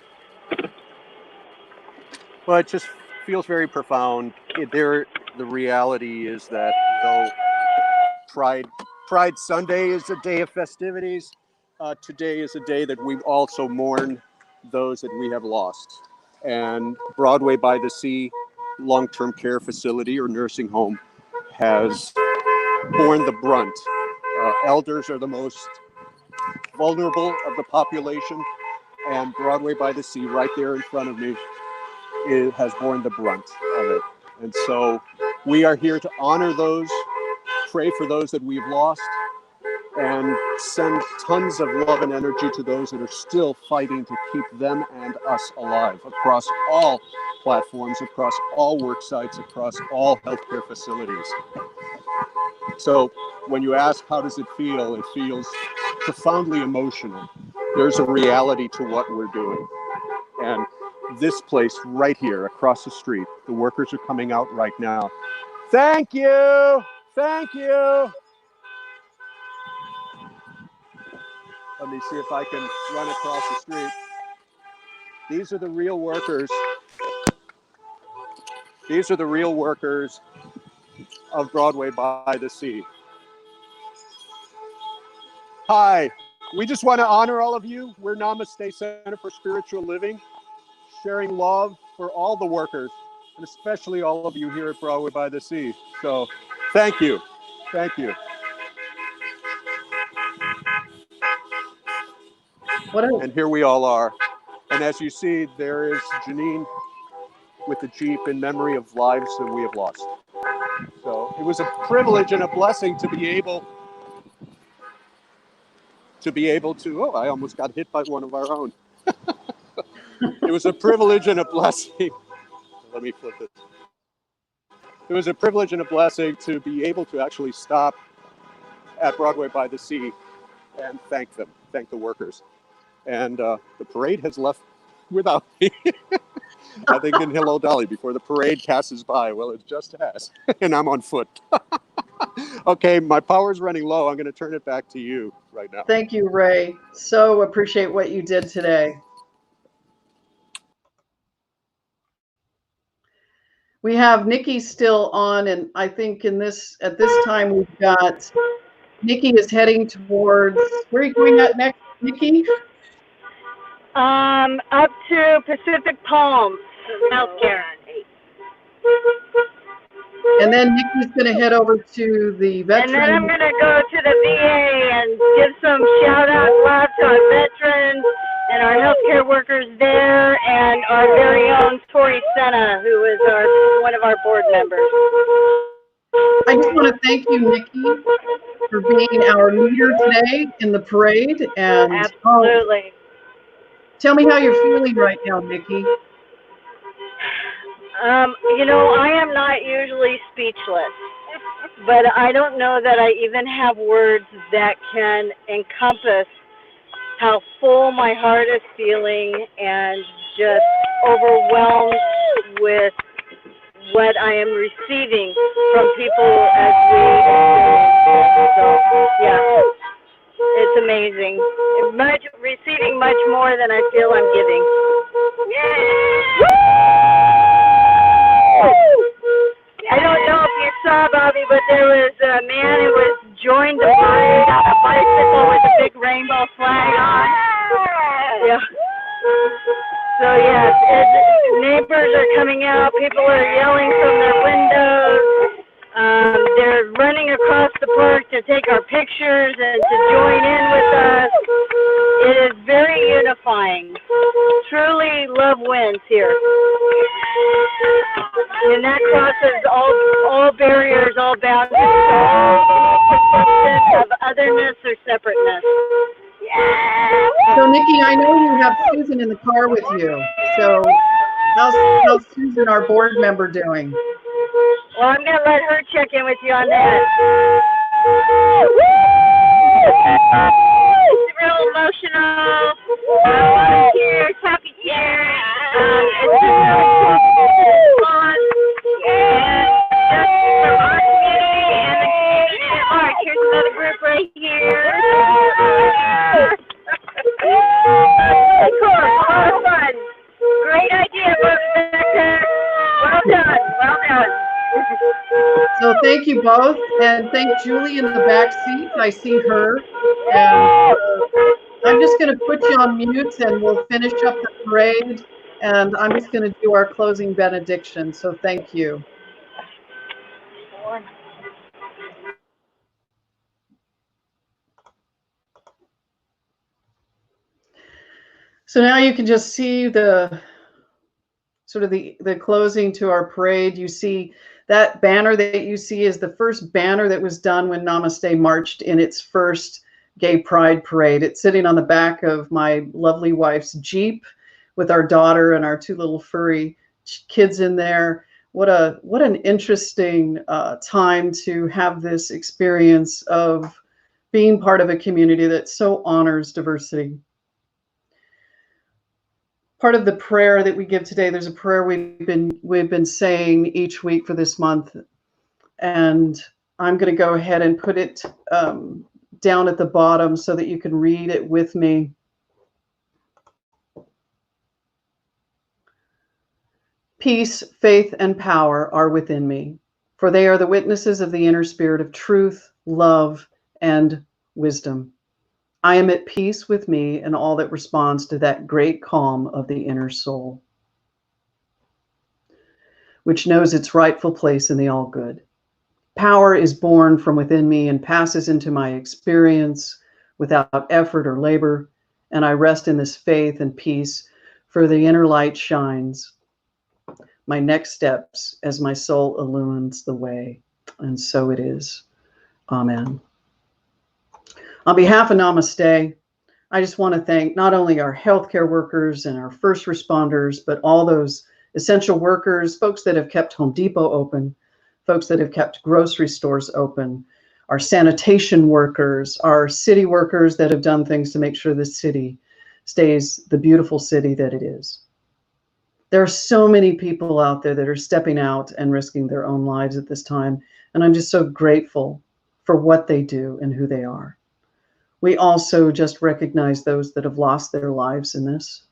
Well, it just feels very profound. The reality is that though Pride Sunday is a day of festivities, today is a day that we also mourn those that we have lost. And Broadway by the Sea long-term care facility or nursing home has borne the brunt. Elders are the most vulnerable of the population, and Broadway by the Sea, right there in front of me, has borne the brunt of it. And so we are here to honor those, pray for those that we've lost, and send tons of love and energy to those that are still fighting to keep them and us alive across all platforms, across all work sites, across all healthcare facilities. So when you ask how does it feels profoundly emotional. There's a reality to what we're doing. And this place right here across the street, the workers are coming out right now. Thank you. Thank you. Let me see if I can run across the street. These are the real workers. These are the real workers of Broadway by the Sea. Hi, we just want to honor all of you. We're Namaste Center for Spiritual Living, sharing love for all the workers, and especially all of you here at Broadway by the Sea. So thank you. Thank you. And here we all are. And as you see, there is Janine with the Jeep in memory of lives that we have lost. So it was a privilege and a blessing to be able to, I almost got hit by one of our own. It was a privilege and a blessing. Let me flip this. It was a privilege and a blessing to be able to actually stop at Broadway by the Sea and thank them, thank the workers. And the parade has left without me. I think in Hello Dolly before the parade passes by. Well, it just has, and I'm on foot. Okay, my power's running low. I'm going to turn it back to you right now. Thank you, Ray. So appreciate what you did today. We have Nikki still on, and I think at this time we've got Nikki is heading towards, where are you going at next, Nikki? Up to Pacific Palms, healthcare. And then Nikki's going to head over to the veteran. And then I'm going to go to the VA and give some shout out love to our veterans and our healthcare workers there, and our very own Tori Senna, who is one of our board members. I just want to thank you, Nikki, for being our leader today in the parade. And absolutely. Tell me how you're feeling right now, Nikki. You know, I am not usually speechless, but I don't know that I even have words that can encompass how full my heart is feeling and just overwhelmed with what I am receiving from people as we experience it. So, yeah, it's amazing. Receiving much more than I feel I'm giving. I don't know if you saw, Bobby, but there was a man who was joined the parade on a bicycle with a big rainbow flag on. Yeah. So yes, neighbors are coming out. People are yelling from their windows. They're running across the park to take our pictures and to join in with us. It is very unifying. Truly, love wins here. And that crosses all barriers, all boundaries, all perception of otherness or separateness. So, Nikki, I know you have Susan in the car with you. So, how's Susan, our board member, doing? Well, I'm going to let her check in with you on that. It's real emotional. Tears, happy tears. It's just really fun. And just from our community and the community at large. Here's another group right here. Of course, a lot of fun. Great idea, Rebecca. Well done. Well done. So thank you both, and thank Julie in the back seat. I see her, and I'm just going to put you on mute, and we'll finish up the parade. And I'm just going to do our closing benediction. So thank you. So now you can just see the sort of the closing to our parade. You see that banner that you see is the first banner that was done when Namaste marched in its first Gay Pride Parade. It's sitting on the back of my lovely wife's Jeep with our daughter and our two little furry kids in there. What an interesting time to have this experience of being part of a community that so honors diversity. Part of the prayer that we give today, there's a prayer we've been saying each week for this month, and I'm going to go ahead and put it down at the bottom so that you can read it with me. Peace, faith, and power are within me, for they are the witnesses of the inner spirit of truth, love, and wisdom. I am at peace with me and all that responds to that great calm of the inner soul, which knows its rightful place in the all good. Power is born from within me and passes into my experience without effort or labor, and I rest in this faith and peace, for the inner light shines my next steps as my soul illumines the way. And so it is. Amen. On behalf of Namaste, I just want to thank not only our healthcare workers and our first responders, but all those essential workers, folks that have kept Home Depot open, folks that have kept grocery stores open, our sanitation workers, our city workers that have done things to make sure the city stays the beautiful city that it is. There are so many people out there that are stepping out and risking their own lives at this time, and I'm just so grateful for what they do and who they are. We also just recognize those that have lost their lives in this.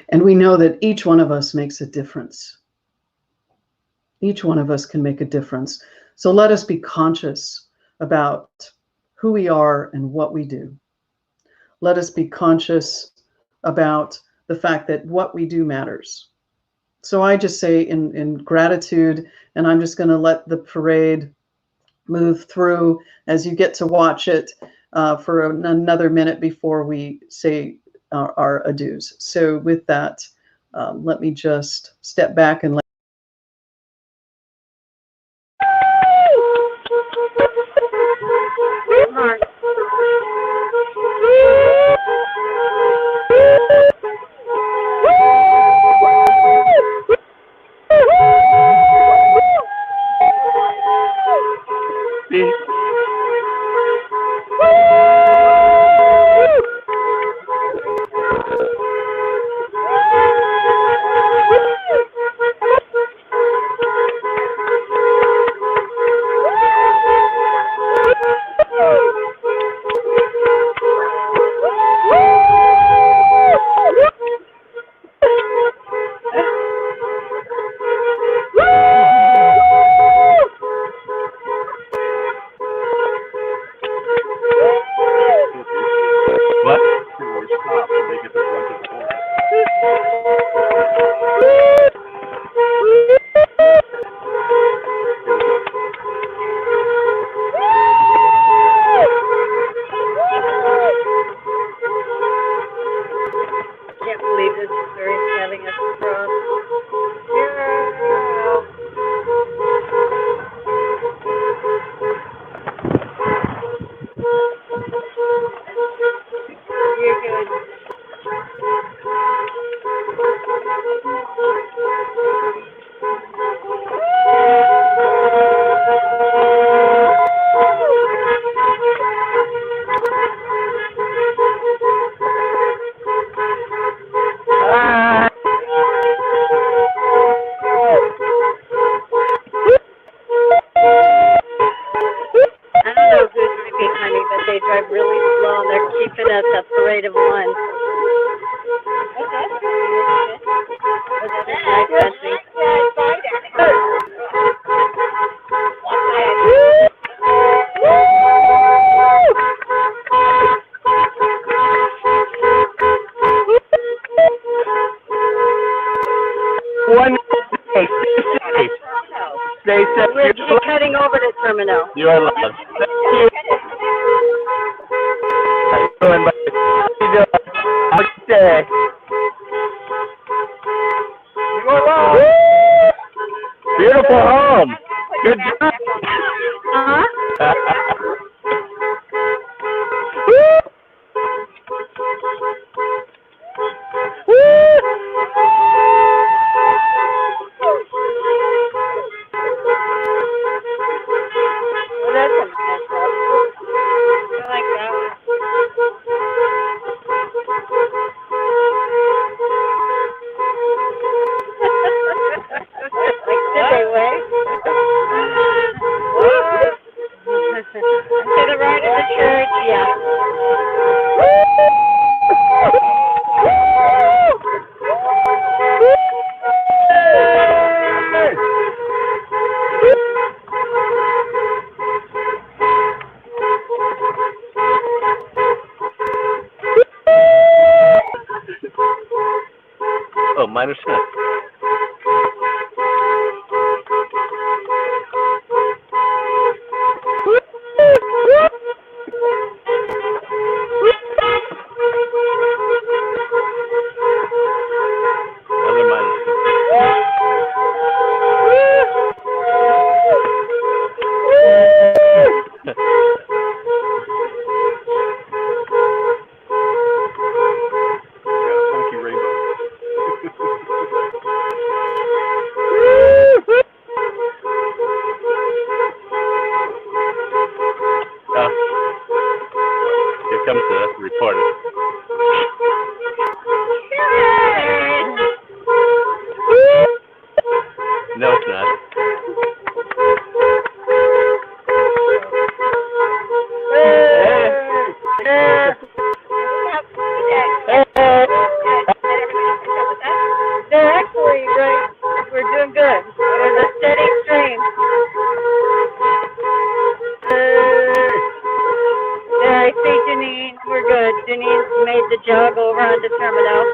And we know that each one of us makes a difference. Each one of us can make a difference. So let us be conscious about who we are and what we do. Let us be conscious about the fact that what we do matters. So I just say in gratitude, and I'm just going to let the parade move through as you get to watch it for another minute before we say our adieus. So with that, let me just step back and let behind me, but they drive really slow and they're keeping us a parade of one. One day. Stay safe. We're heading over to Terminal. You are loved. Thank you. How you doing, buddy? How you doing? Have a good day. You are loved. Beautiful home. Good job. To the right of the church, yeah. Oh, minor Smith. Other minor Smith. Funky rainbow. Here comes the reporter. No, it's not. They're actually right. We're doing good. There's a steady stream. There, I see Janine. We're good. Janine's made the jog over onto Terminal.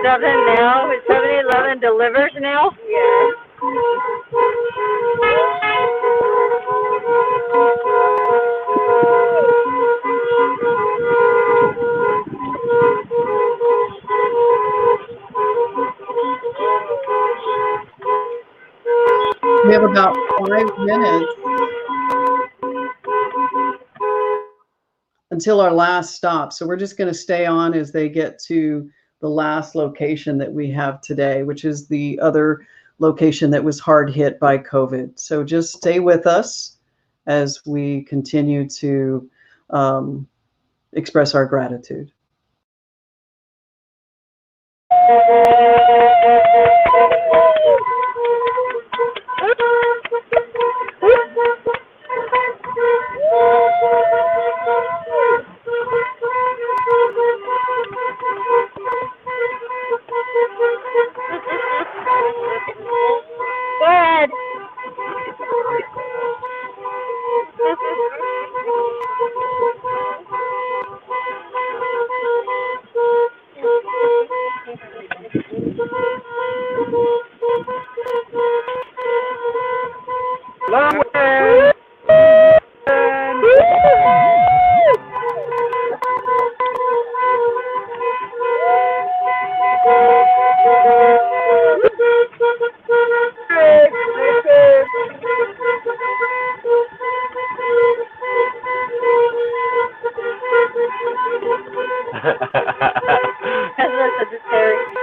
Seven now? Is 7-Eleven delivers now? Yeah. We have about 5 minutes until our last stop. So we're just going to stay on as they get to the last location that we have today, which is the other location that was hard hit by COVID. So just stay with us as we continue to express our gratitude. Go ahead.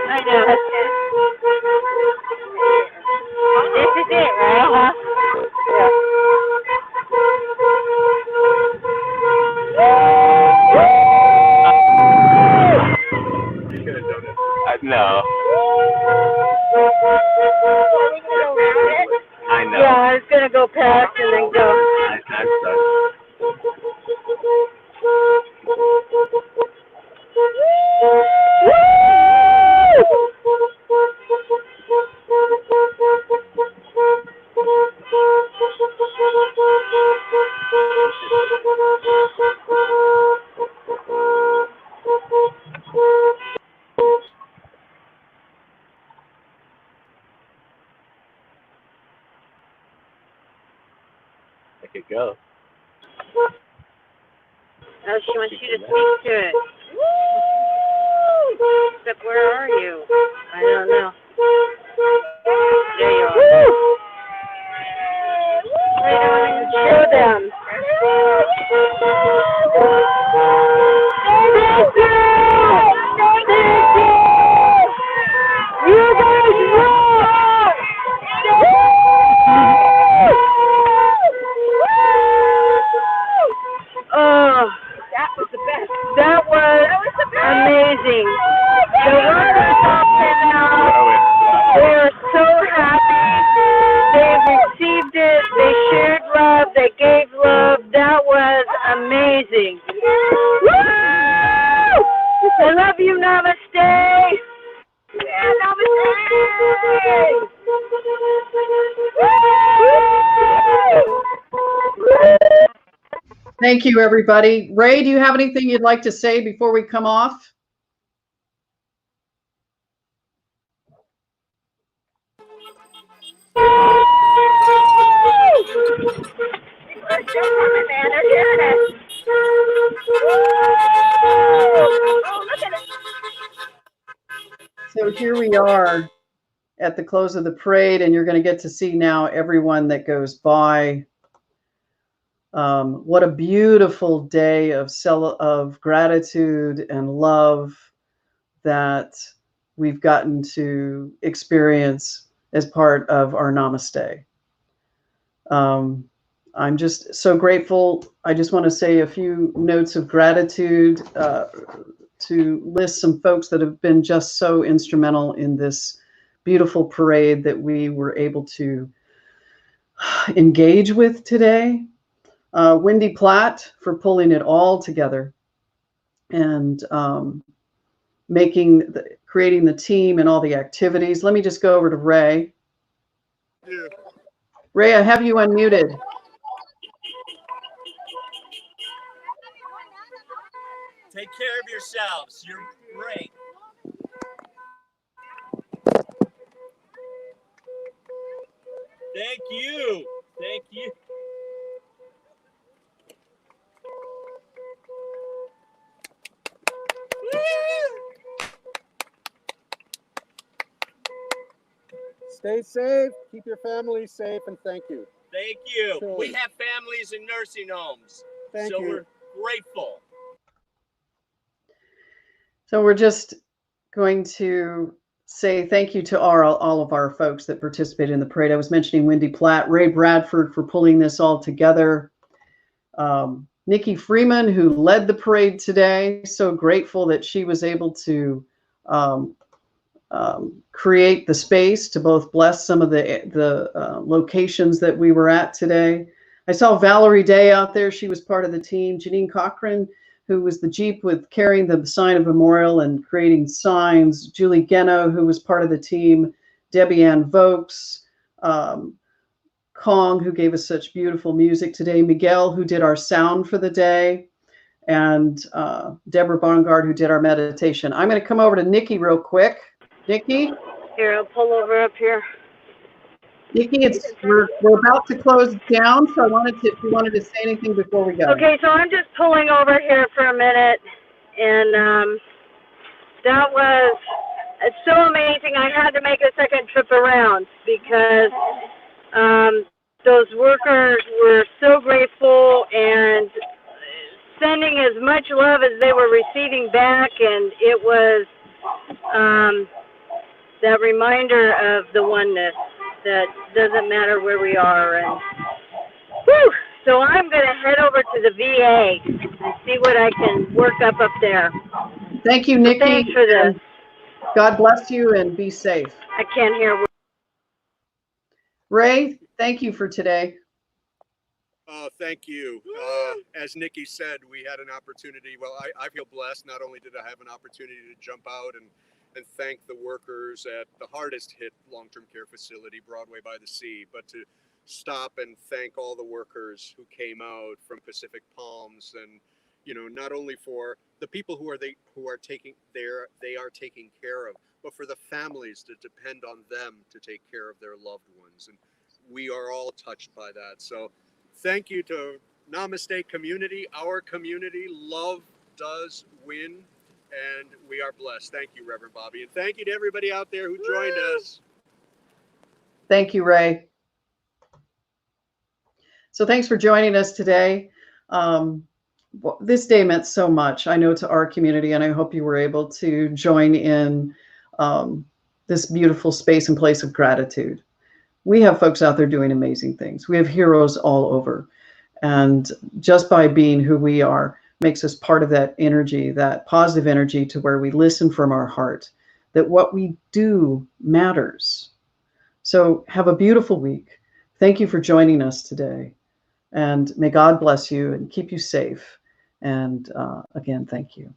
I know. This is it, right? No. I know. Yeah, I was gonna go past and then go. I'm sorry. I could go. Oh, she wants you to speak to it. Except where are you? I don't know. There you are. Show them. Thank you! Thank you! You guys rock! Oh, that was the best. That was amazing. The word I talked about, they were so happy. They received it. They shared love. They gave love. That was amazing. Woo! I love you. Namaste. Yeah, namaste. Thank you, everybody. Ray, do you have anything you'd like to say before we come off? So here we are at the close of the parade, and you're going to get to see now everyone that goes by. What a beautiful day of gratitude and love that we've gotten to experience as part of our Namaste. I'm just so grateful. I just want to say a few notes of gratitude to list some folks that have been just so instrumental in this beautiful parade that we were able to engage with today. Wendy Platt for pulling it all together and creating the team and all the activities. Let me just go over to Ray. Yeah. Ray, I have you unmuted. Take care of yourselves. You're great. Thank you. Thank you. Stay safe, keep your family safe, and thank you. Thank you. Truly. We have families in nursing homes. Thank so you. We're grateful. So we're just going to say thank you to all of our folks that participated in the parade. I was mentioning Wendy Platt, Ray Bradford for pulling this all together. Nikki Freeman, who led the parade today. So grateful that she was able to create the space to both bless some of the locations that we were at today. I saw Valerie Day out there. She was part of the team. Janine Cochran, who was the Jeep with carrying the sign of memorial and creating signs. Julie Geno, who was part of the team. Debbie Ann Vokes. Kong, who gave us such beautiful music today. Miguel, who did our sound for the day. And Deborah Bongard, who did our meditation. I'm going to come over to Nikki real quick. Nikki? Here, I'll pull over up here. Nikki, we're about to close down, so if you wanted to say anything before we go. Okay, so I'm just pulling over here for a minute, and that was so amazing. I had to make a second trip around because those workers were so grateful and sending as much love as they were receiving back, and it was that reminder of the oneness that doesn't matter where we are. And whew, so I'm going to head over to the VA and see what I can work up there. Thank you, Nikki. Thanks for this. God bless you and be safe. I can't hear. Ray, thank you for today. Thank you. As Nikki said, we had an opportunity. Well, I feel blessed. Not only did I have an opportunity to jump out and thank the workers at the hardest hit long-term care facility, Broadway by the Sea, but to stop and thank all the workers who came out from Pacific Palms, and not only for the people who are taking care of, but for the families that depend on them to take care of their loved ones. And we are all touched by that. So thank you to Namaste community, our community. Love does win, and we are blessed. Thank you, Reverend Bobby. And thank you to everybody out there who joined us. Thank you, Ray. So thanks for joining us today. This day meant so much, I know, to our community, and I hope you were able to join in this beautiful space and place of gratitude. We have folks out there doing amazing things. We have heroes all over. And just by being who we are makes us part of that energy, that positive energy, to where we listen from our heart, that what we do matters. So have a beautiful week. Thank you for joining us today. And may God bless you and keep you safe. And again, thank you.